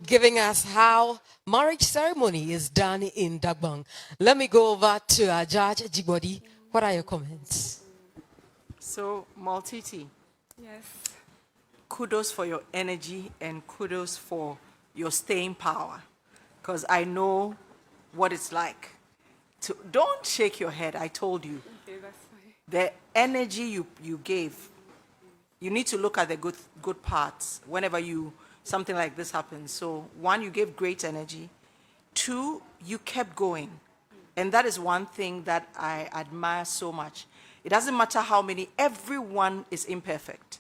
giving us how marriage ceremony is done in Dagbang. Let me go over to Judge Jibodi. What are your comments? So, Maltiti. Yes. Kudos for your energy and kudos for your staying power. Because I know what it's like. Don't shake your head, I told you. Okay, that's fine. The energy you gave, you need to look at the good parts whenever something like this happens. So, one, you gave great energy. Two, you kept going. And that is one thing that I admire so much. It doesn't matter how many, everyone is imperfect.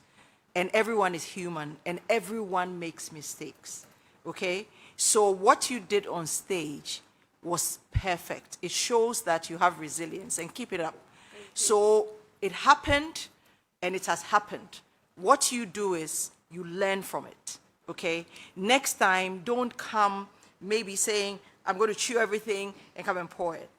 And everyone is human. And everyone makes mistakes. Okay? So what you did on stage was perfect. It shows that you have resilience. And keep it up. So it happened, and it has happened. What you do is you learn from it. Okay? Next time, don't come maybe saying, I'm going to chew everything and come and pour it.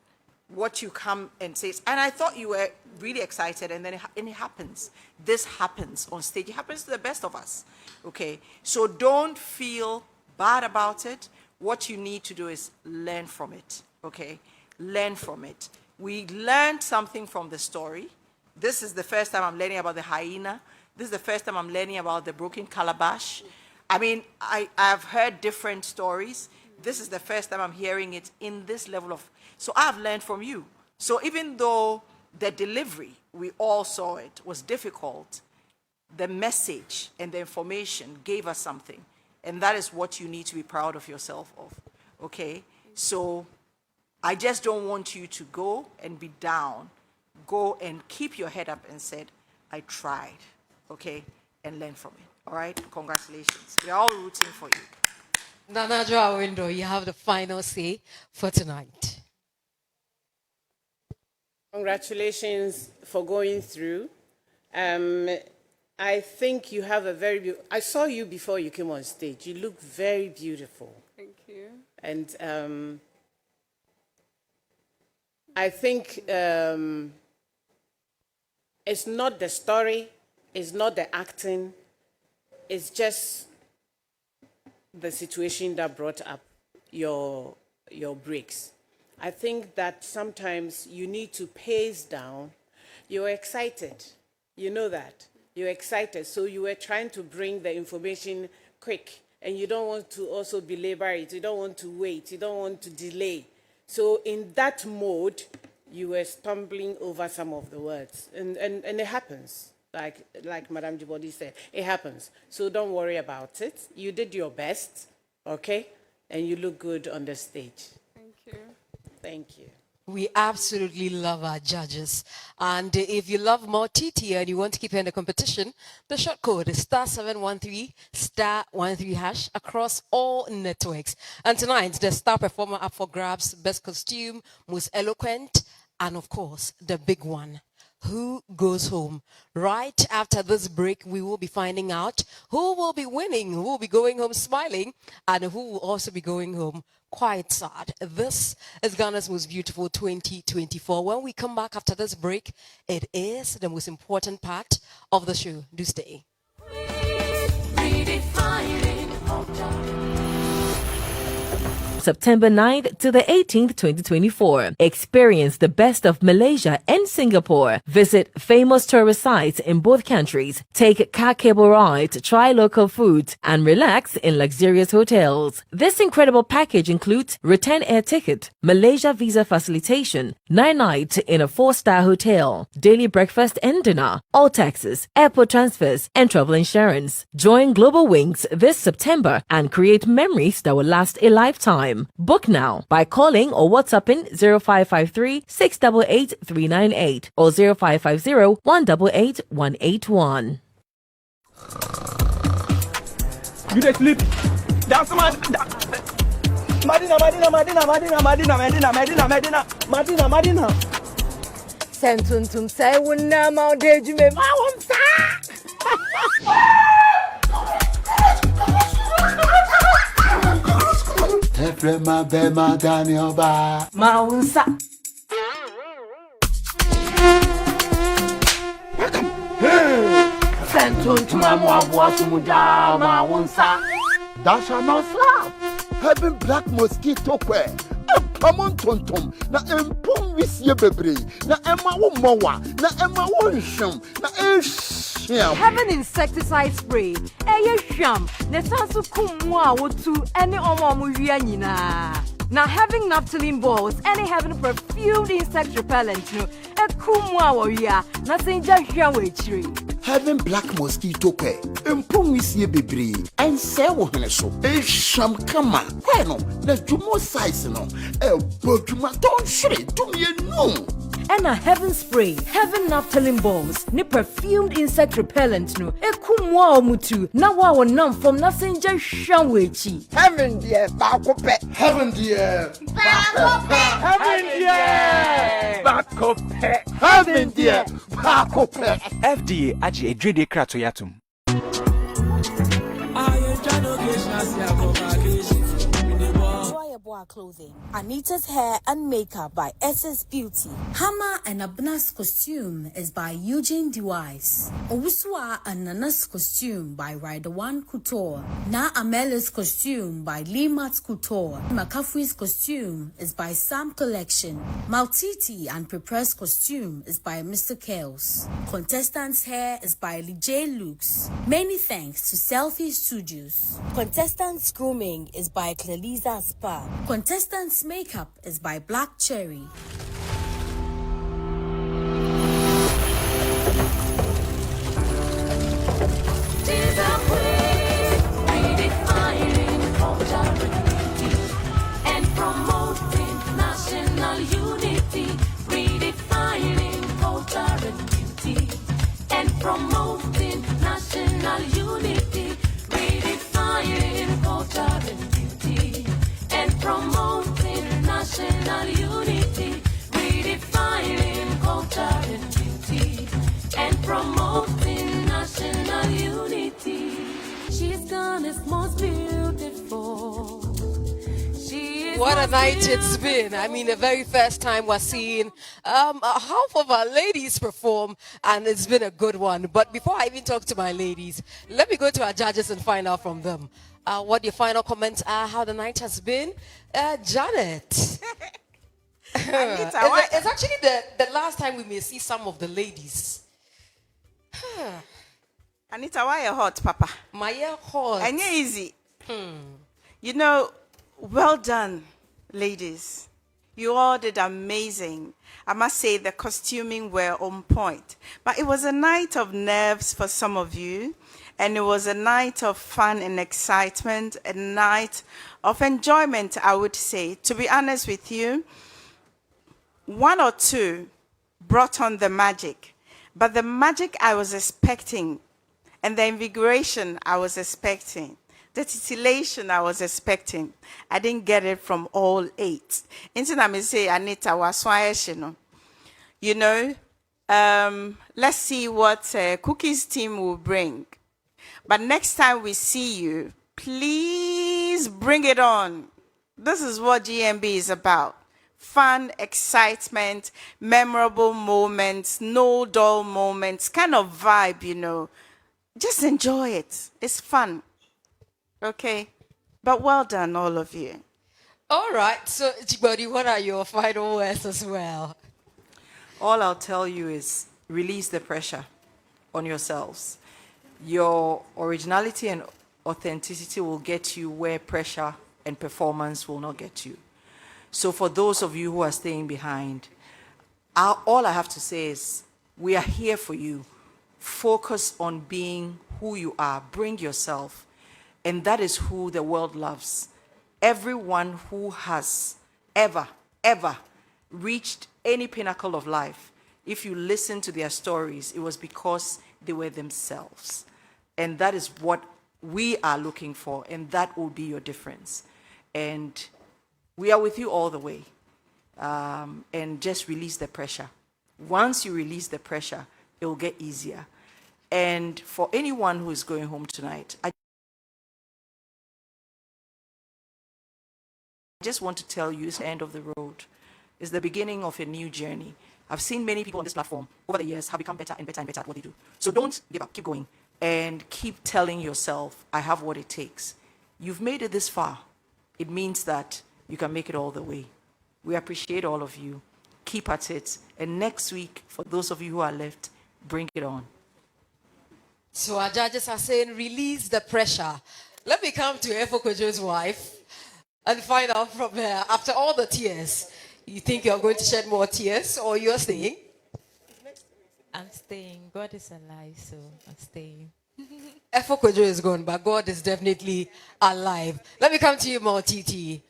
What you come and say, and I thought you were really excited, and then it happens. This happens on stage. It happens to the best of us. Okay? So don't feel bad about it. What you need to do is learn from it. Okay? Learn from it. We learned something from the story. This is the first time I'm learning about the hyena. This is the first time I'm learning about the broken calabash. I mean, I've heard different stories. this is the first time I'm hearing it in this level of, so I've learned from you. So even though the delivery, we all saw it, was difficult, the message and the information gave us something. And that is what you need to be proud of yourself of, okay? So I just don't want you to go and be down. Go and keep your head up and said, I tried, okay? And learn from it, all right? Congratulations. We're all rooting for you. Nana Joa Window, you have the final say for tonight. Congratulations for going through. I think you have a very I saw you before you came on stage. You look very beautiful. Thank you. And I think it's not the story, it's not the acting, it's just the situation that brought up your breaks. I think that sometimes you need to pace down. You're excited. You know that. You're excited. So you were trying to bring the information quick, and you don't want to also belabor it. You don't want to wait. You don't want to delay. So in that mode, you were stumbling over some of the words. And it happens. Like Madame Djibodi said, it happens. So don't worry about it. You did your best, okay? And you look good on the stage. Thank you. Thank you. We absolutely love our judges. And if you love more TT and you want to keep in the competition, the short code is *713 *13# across all networks. And tonight, the star performer up for grabs, best costume, most eloquent, and of course, the big one. Who goes home? Right after this break, we will be finding out who will be winning, who will be going home smiling, and who will also be going home quite sad. This is Ghana's Most Beautiful 2024. When we come back after this break, it is the most important part of the show. Do stay. September 9th to the 18th, 2024. Experience the best of Malaysia and Singapore. Visit famous tourist sites in both countries. Take car cable ride, try local foods, and relax in luxurious hotels. This incredible package includes return air ticket, Malaysia visa facilitation, 9 nights in a 4-star hotel, daily breakfast and dinner, all taxes, airport transfers, and travel insurance. Join Global Wings this September and create memories that will last a lifetime. Book now by calling or WhatsApping 0553 688 398 or 0550 188 181. You dey sleep? Dance Madina. Sentuntum say wunna ma deju me ma wonsa. Efrema bema Daniel ba Maunsa. Sentuntum amwa sumuja maunsa. That shall not slap. Having black mosquito que. Common tontom na empum wisie bebre na ema wo mowa na ema wo nhwem na ehia. Having insecticide spray eye hwam na sanso kum a wotu ene omo wia nyina. Now having naphthalene balls and having perfumed insect repellent no kum a wo wia na senja hwa wo achiri. Having black mosquito que empum wisie bebre and say wo hene so ehwam kama kweno na jumo size no boduma don't shred to me no. And a heaven spray, heaven naphthalene balls, ni perfumed insect repellent no. Ekumwa omutu na wa wonam from nasenja hwanwechi. Heaven dear bakope. Heaven dear bakope. Heaven dear bakope. Heaven dear bakope. FDA aji edrede krato yatum. Boudoir Clothing, Anita's Hair and Makeup by SS Beauty, Hammer and Abna's Costume is by Eugene Dewise, Owusua and Nana's Costume by Rider One Couture, Na Amela's Costume by Limat Couture, McCaffrey's Costume is by Sam Collection, Maltiti and Prepare's Costume is by Mr. Kales, Contestant's Hair is by J. Lukes. Many thanks to Selfie Studios. Contestants Grooming is by Cleliza Spa. Contestants Makeup is by Black Cherry. And promoting national unity, redefining culture and beauty. And promoting national unity, redefining culture and beauty. And promoting national unity, redefining culture and beauty. And promoting national unity. She's done is most beautiful. What a night it's been. I mean, the very first time we're seeing half of our ladies perform, and it's been a good one. But before I even talk to my ladies, let me go to our judges and find out from them what your final comments are, how the night has been. Janet. Anita, it's actually the last time we may see some of the ladies. Anita, why you hot, Papa? My ear hot. And you're easy. You know, well done, ladies. You all did amazing. I must say the costuming were on point. But it was a night of nerves for some of you. And it was a night of fun and excitement, a night of enjoyment, I would say. To be honest with you, one or two brought on the magic. But the magic I was expecting and the invigoration I was expecting, the titillation I was expecting, I didn't get it from all 8. Instead, I may say, Anita, you know, let's see what Cookie's team will bring. But next time we see you, please bring it on. This is what GMB is about. Fun, excitement, memorable moments, no dull moments, kind of vibe, you know. Just enjoy it. It's fun. Okay? But well done, all of you. All right. So, Chibodi, what are your final words as well? All I'll tell you is release the pressure on yourselves. Your originality and authenticity will get you where pressure and performance will not get you. So for those of you who are staying behind, all I have to say is we are here for you. Focus on being who you are. Bring yourself. And that is who the world loves. Everyone who has ever reached any pinnacle of life, if you listen to their stories, it was because they were themselves. And that is what we are looking for, and that will be your difference. And we are with you all the way. And just release the pressure. Once you release the pressure, it will get easier. And for anyone who is going home tonight, I just want to tell you it's the end of the road. It's the beginning of a new journey. I've seen many people on this platform over the years have become better and better and better at what they do. So don't give up, keep going. And keep telling yourself, I have what it takes. You've made it this far. It means that you can make it all the way. We appreciate all of you. Keep at it. And next week, for those of you who are left, bring it on. So our judges are saying, release the pressure. Let me come to Efo Kojo's wife and find out from her, after all the tears, you think you're going to shed more tears or you're staying? I'm staying. God is alive, so I'm staying. Efo Kojo is gone, but God is definitely alive. Let me come to you, Maltiti.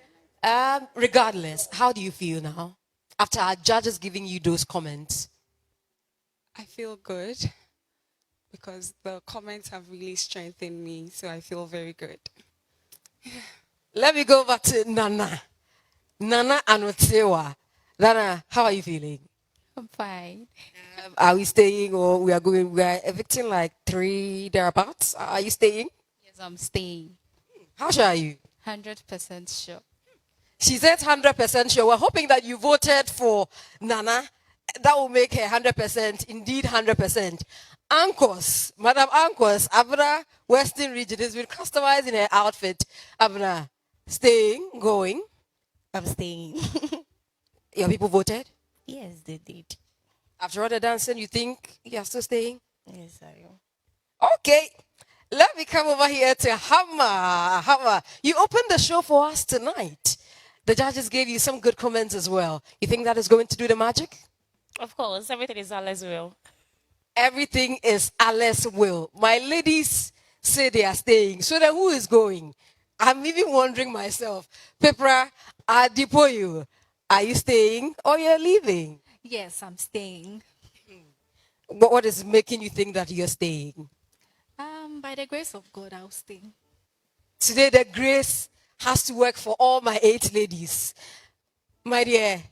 Regardless, how do you feel now? After our judges giving you those comments? I feel good because the comments have really strengthened me, so I feel very good. Let me go back to Nana. Nana Anotewa. Nana, how are you feeling? I'm fine. Are we staying or we are evicting like 3 thereabouts? Are you staying? Yes, I'm staying. How sure are you? 100% sure. She said 100% sure. We're hoping that you voted for Nana. That will make her 100%, indeed 100%. Ankos, Madam Ankos, Abra, Western Region has been customizing her outfit. Abra, staying, going? I'm staying. Your people voted? Yes, they did. After all the dancing, you think you're still staying? Yes, I am. Okay. Let me come over here to Hammer. Hammer, you opened the show for us tonight. The judges gave you some good comments as well. You think that is going to do the magic? Of course, everything is Allah's will. Everything is Allah's will. My ladies say they are staying. So then who is going? I'm even wondering myself. Pepra, Adipoyu, are you staying or you're leaving? Yes, I'm staying. What is making you think that you're staying? By the grace of God, I'll stay. Today, the grace has to work for all my 8 ladies. My dear,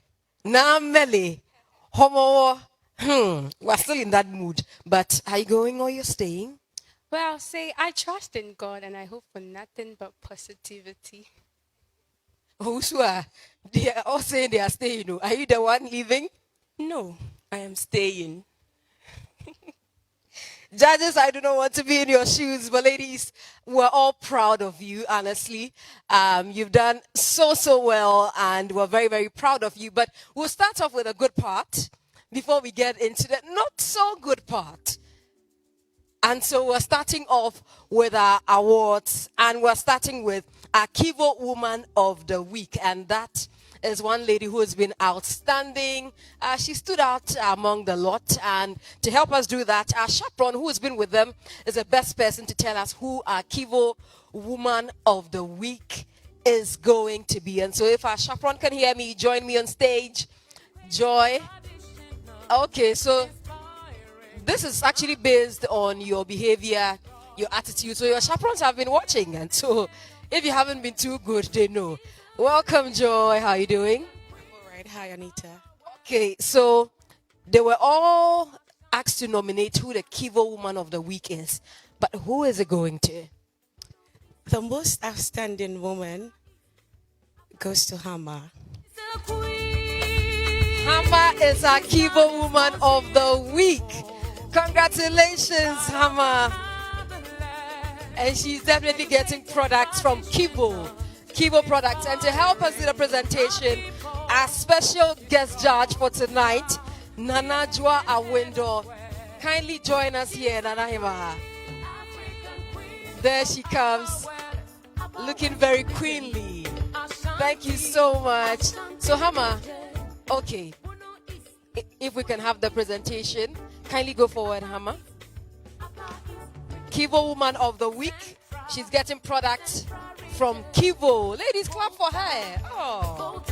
Namele, Homo, we're still in that mood. But are you going or you're staying? Well, I'll say I trust in God and I hope for nothing but positivity. Usua, they are all saying they are staying. Are you the one leaving? No, I am staying. Judges, I do not want to be in your shoes, but ladies, we're all proud of you, honestly. You've done so well, and we're very, very proud of you. But we'll start off with a good part before we get into the not so good part. And so we're starting off with our awards, and we're starting with our Kivo Woman of the Week, and that is one lady who has been outstanding. She stood out among the lot, and to help us do that, our chaperone who has been with them is the best person to tell us who our Kivo Woman of the Week is going to be. And so if our chaperone can hear me, join me on stage. Joy. Okay, so this is actually based on your behavior, your attitude. So your chaperones have been watching, and so if you haven't been too good, they know. Welcome, Joy. How are you doing? All right. Hi, Anita. Okay, so they were all asked to nominate who the Kivo Woman of the Week is. But who is it going to? The most outstanding woman goes to Hama. Hama is our Kivo Woman of the Week. Congratulations, Hama. And she's definitely getting products from Kivo products. And to help us with the presentation, our special guest judge for tonight, Nana Jua Awindo. Kindly join us here, Nana Hima. There she comes, looking very queenly. Thank you so much. So Hama, okay, if we can have the presentation, kindly go forward, Hama. Kivo Woman of the Week. She's getting products from Kivo. Ladies, clap for her. Oh.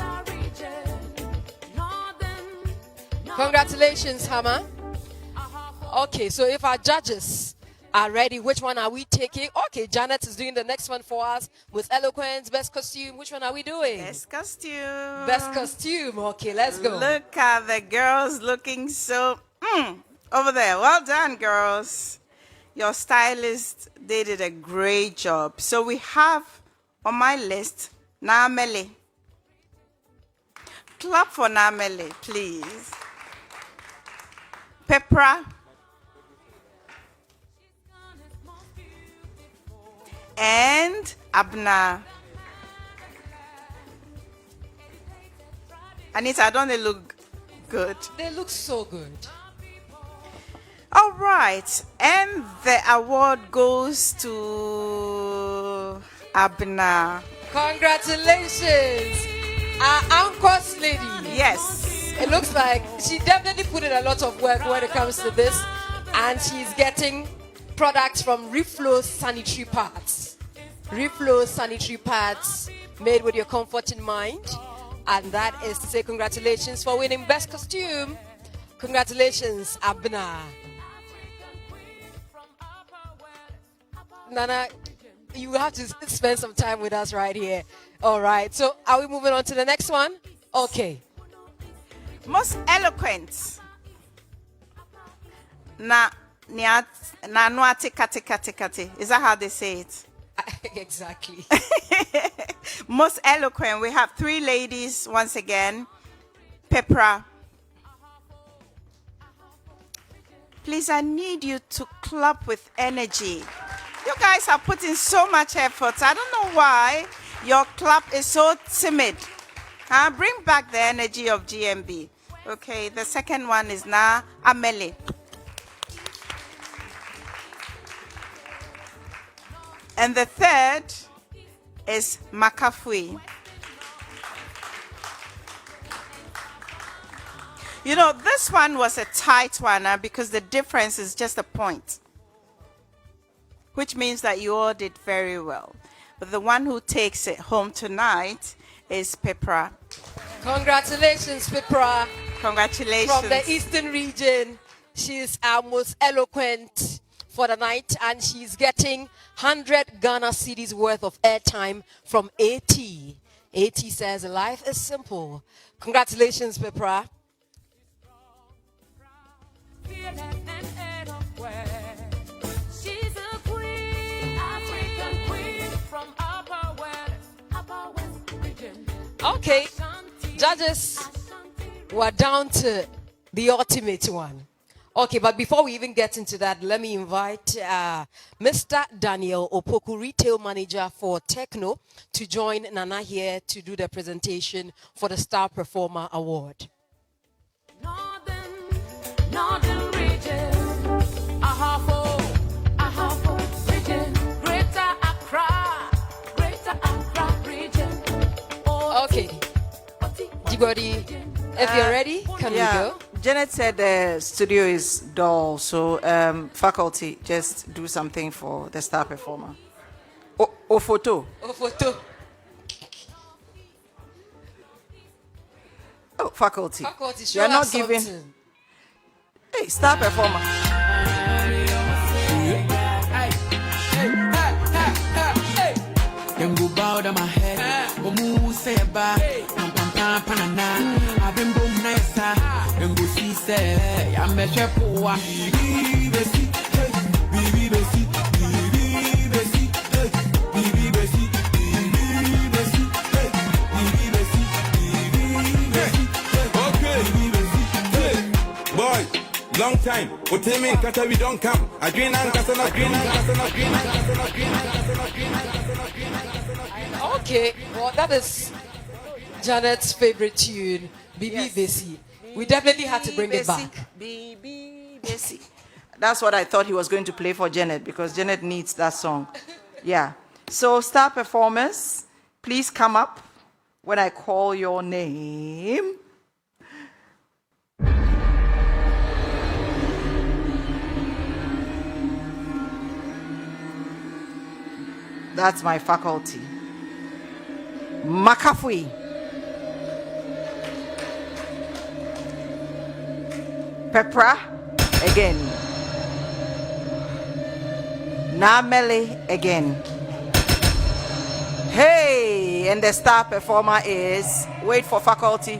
Congratulations, Hama. Okay, so if our judges are ready, which one are we taking? Okay, Janet is doing the next one for us with eloquence, best costume. Which one are we doing? Best costume. Best costume. Okay, let's go. Look at the girls looking so over there. Well done, girls. Your stylist, they did a great job. So we have on my list, Namele. Clap for Namele, please. Pepra. And Abna. Anita, don't they look good? They look so good. All right. And the award goes to Abna. Congratulations. Our Anchors lady. Yes. It looks like she definitely put in a lot of work when it comes to this. And she's getting products from Reflow sanitary pads. Reflow sanitary pads made with your comfort in mind. And that is to say congratulations for winning Best Costume. Congratulations, Abna. Nana, you have to spend some time with us right here. All right. So are we moving on to the next one? Okay. Most eloquent. Na nuati kati kati kati. Is that how they say it? Exactly. Most eloquent. We have 3 ladies once again. Pepra. Please, I need you to clap with energy. You guys are putting so much effort. I don't know why your clap is so timid. Bring back the energy of GMB. Okay, the second one is Na Amele. And the third is Makafui. You know, this one was a tight one because the difference is just a point, which means that you all did very well. But the one who takes it home tonight is Pepra. Congratulations, Pepra. Congratulations. From the Eastern region, she's our most eloquent for the night, and she's getting 100 Ghana cedis worth of airtime from AT. AT says life is simple. Congratulations, Pepra. Okay, judges, we're down to the ultimate one. Okay, but before we even get into that, let me invite Mr. Daniel Opoku, retail manager for Techno, to join Nana here to do the presentation for the Star Performer Award. Northern region, region, Greater Accra region. Okay, Jigori, if you're ready, can we go? Janet said the studio is dull, so faculty, just do something for the Star Performer. Photo. Oh, faculty. Faculty, you're not giving. Hey, Star Performer. Them go bow down my head. Omu say ba, pam pam pam panana. I've been boom nice. Them go see say, I'm a chef who wa. Bibi besi, bibi besi, bibi besi, bibi besi, bibi besi, bibi besi, bibi besi. Okay, bibi besi. Boy, long time. What tell me, Kata, we don't come. I green and Kata, green and Kata, green and Kata, green and Kata, green and Kata. Okay, well, that is Janet's favorite tune, Bibi Besi. We definitely had to bring it back. Bibi Besi. That's what I thought he was going to play for Janet, because Janet needs that song. Yeah. So, Star Performers, please come up when I call your name. That's my faculty. Makafui. Pepra again. Namele again. Hey, and the Star Performer is, wait for faculty,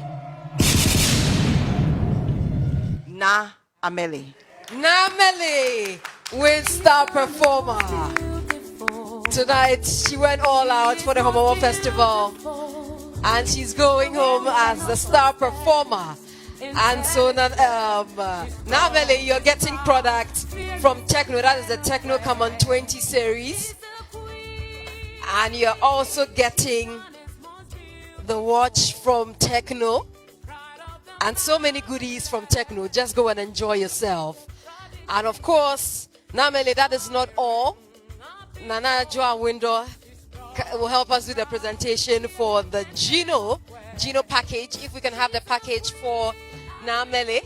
Na Amele. Namele with Star Performer. Tonight, she went all out for the Homo Festival, and she's going home as the Star Performer. And so, Namele, you're getting products from Techno. That is the Techno Common 20 series. And you're also getting the watch from Techno. And so many goodies from Techno. Just go and enjoy yourself. And of course, Namele, that is not all. Nana Joa Window will help us do the presentation for the Gino package. If we can have the package for Namele.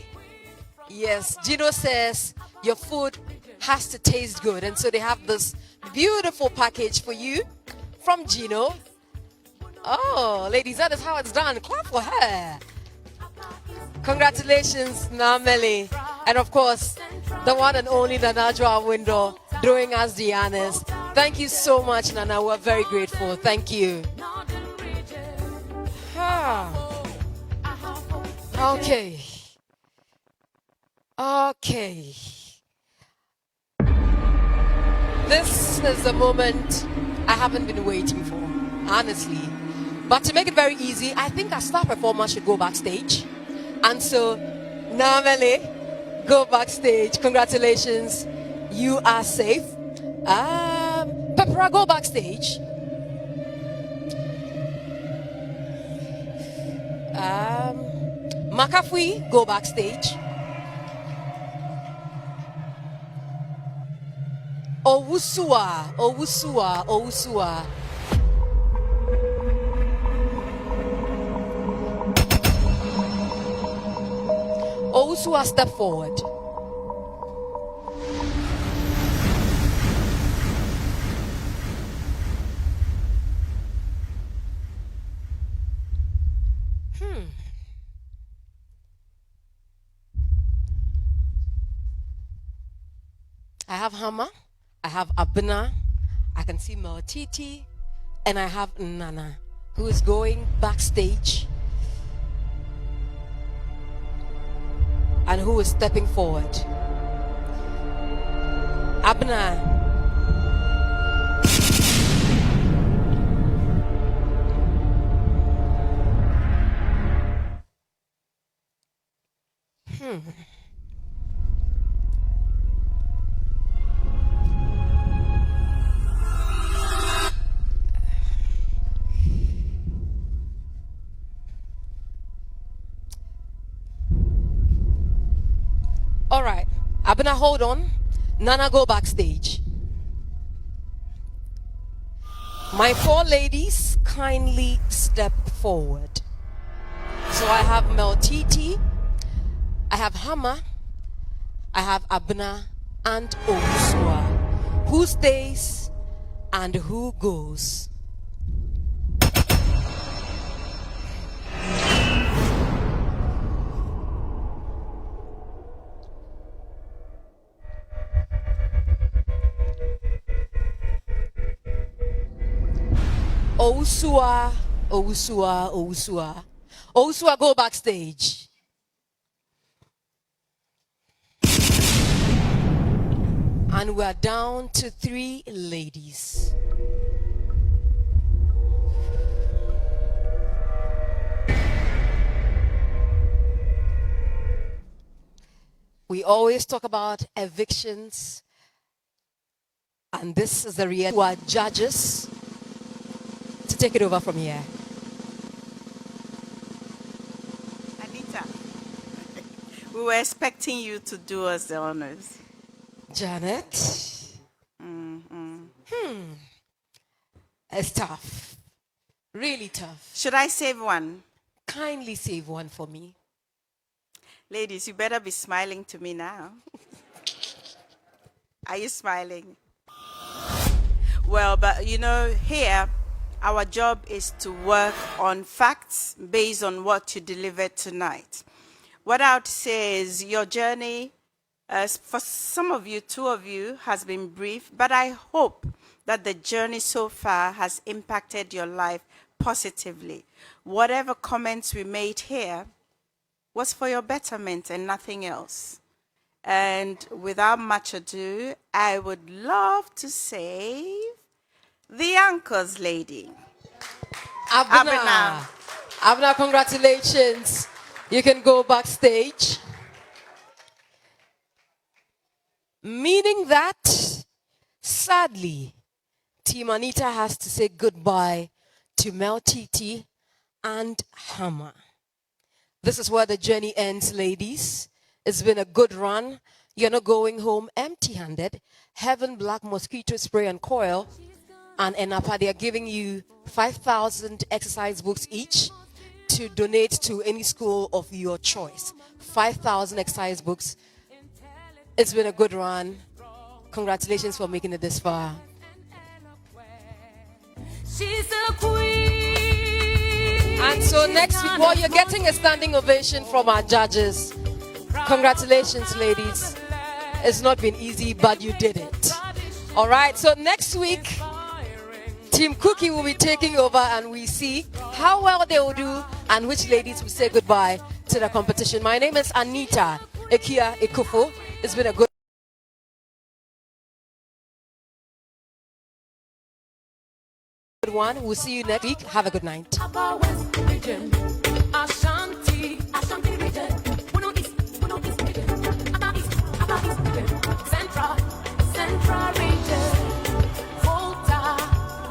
Yes, Gino says your food has to taste good. And so they have this beautiful package for you from Gino. Oh, ladies, that is how it's done. Clap for her. Congratulations, Namele. And of course, the one and only Nana Joa Window doing us the honors. Thank you so much, Nana. We're very grateful. Thank you. Okay. Okay. This is the moment I haven't been waiting for, honestly. But to make it very easy, I think our star performer should go backstage. And so, Namele, go backstage. Congratulations, you are safe. Pepra, go backstage. Makafui, go backstage. Owusua. Owusua, step forward. I have Hama, I have Abna, I can see Meltiti, and I have Nana, who is going backstage and who is stepping forward. Abna. All right, Abna, hold on. Nana, go backstage. My four ladies, kindly step forward. So I have Meltiti, I have Hama, I have Abna, and Owusua. Who stays and who goes? Owusua. Owusua, go backstage. And we're down to 3 ladies. We always talk about evictions, and this is the reality. Our judges to take it over from here. Anita, we were expecting you to do us the honors. Janet. It's tough. Really tough. Should I save one? Kindly save one for me. Ladies, you better be smiling to me now. Are you smiling? Well, but you know, here, our job is to work on facts based on what you delivered tonight. What I would say is your journey, for some of you, 2 of you, has been brief, but I hope that the journey so far has impacted your life positively. Whatever comments we made here was for your betterment and nothing else. And without much ado, I would love to save the anchors lady. Abna, congratulations. You can go backstage. Meaning that, sadly, Team Anita has to say goodbye to Meltiti and Hama. This is where the journey ends, ladies. It's been a good run. You're not going home empty-handed. Heaven Black Mosquito Spray and Coil and Enapa, they are giving you 5,000 exercise books each to donate to any school of your choice. 5,000 exercise books. It's been a good run. Congratulations for making it this far. She's a queen. And so next week, well, you're getting a standing ovation from our judges. Congratulations, ladies. It's not been easy, but you did it. All right, so next week, Team Cookie will be taking over and we see how well they will do and which ladies will say goodbye to the competition. My name is Anita Ekia Ekufo. It's been a good Good one. We'll see you next week. Have a good night. Ashanti, Ashanti region. Bono East region. Central region.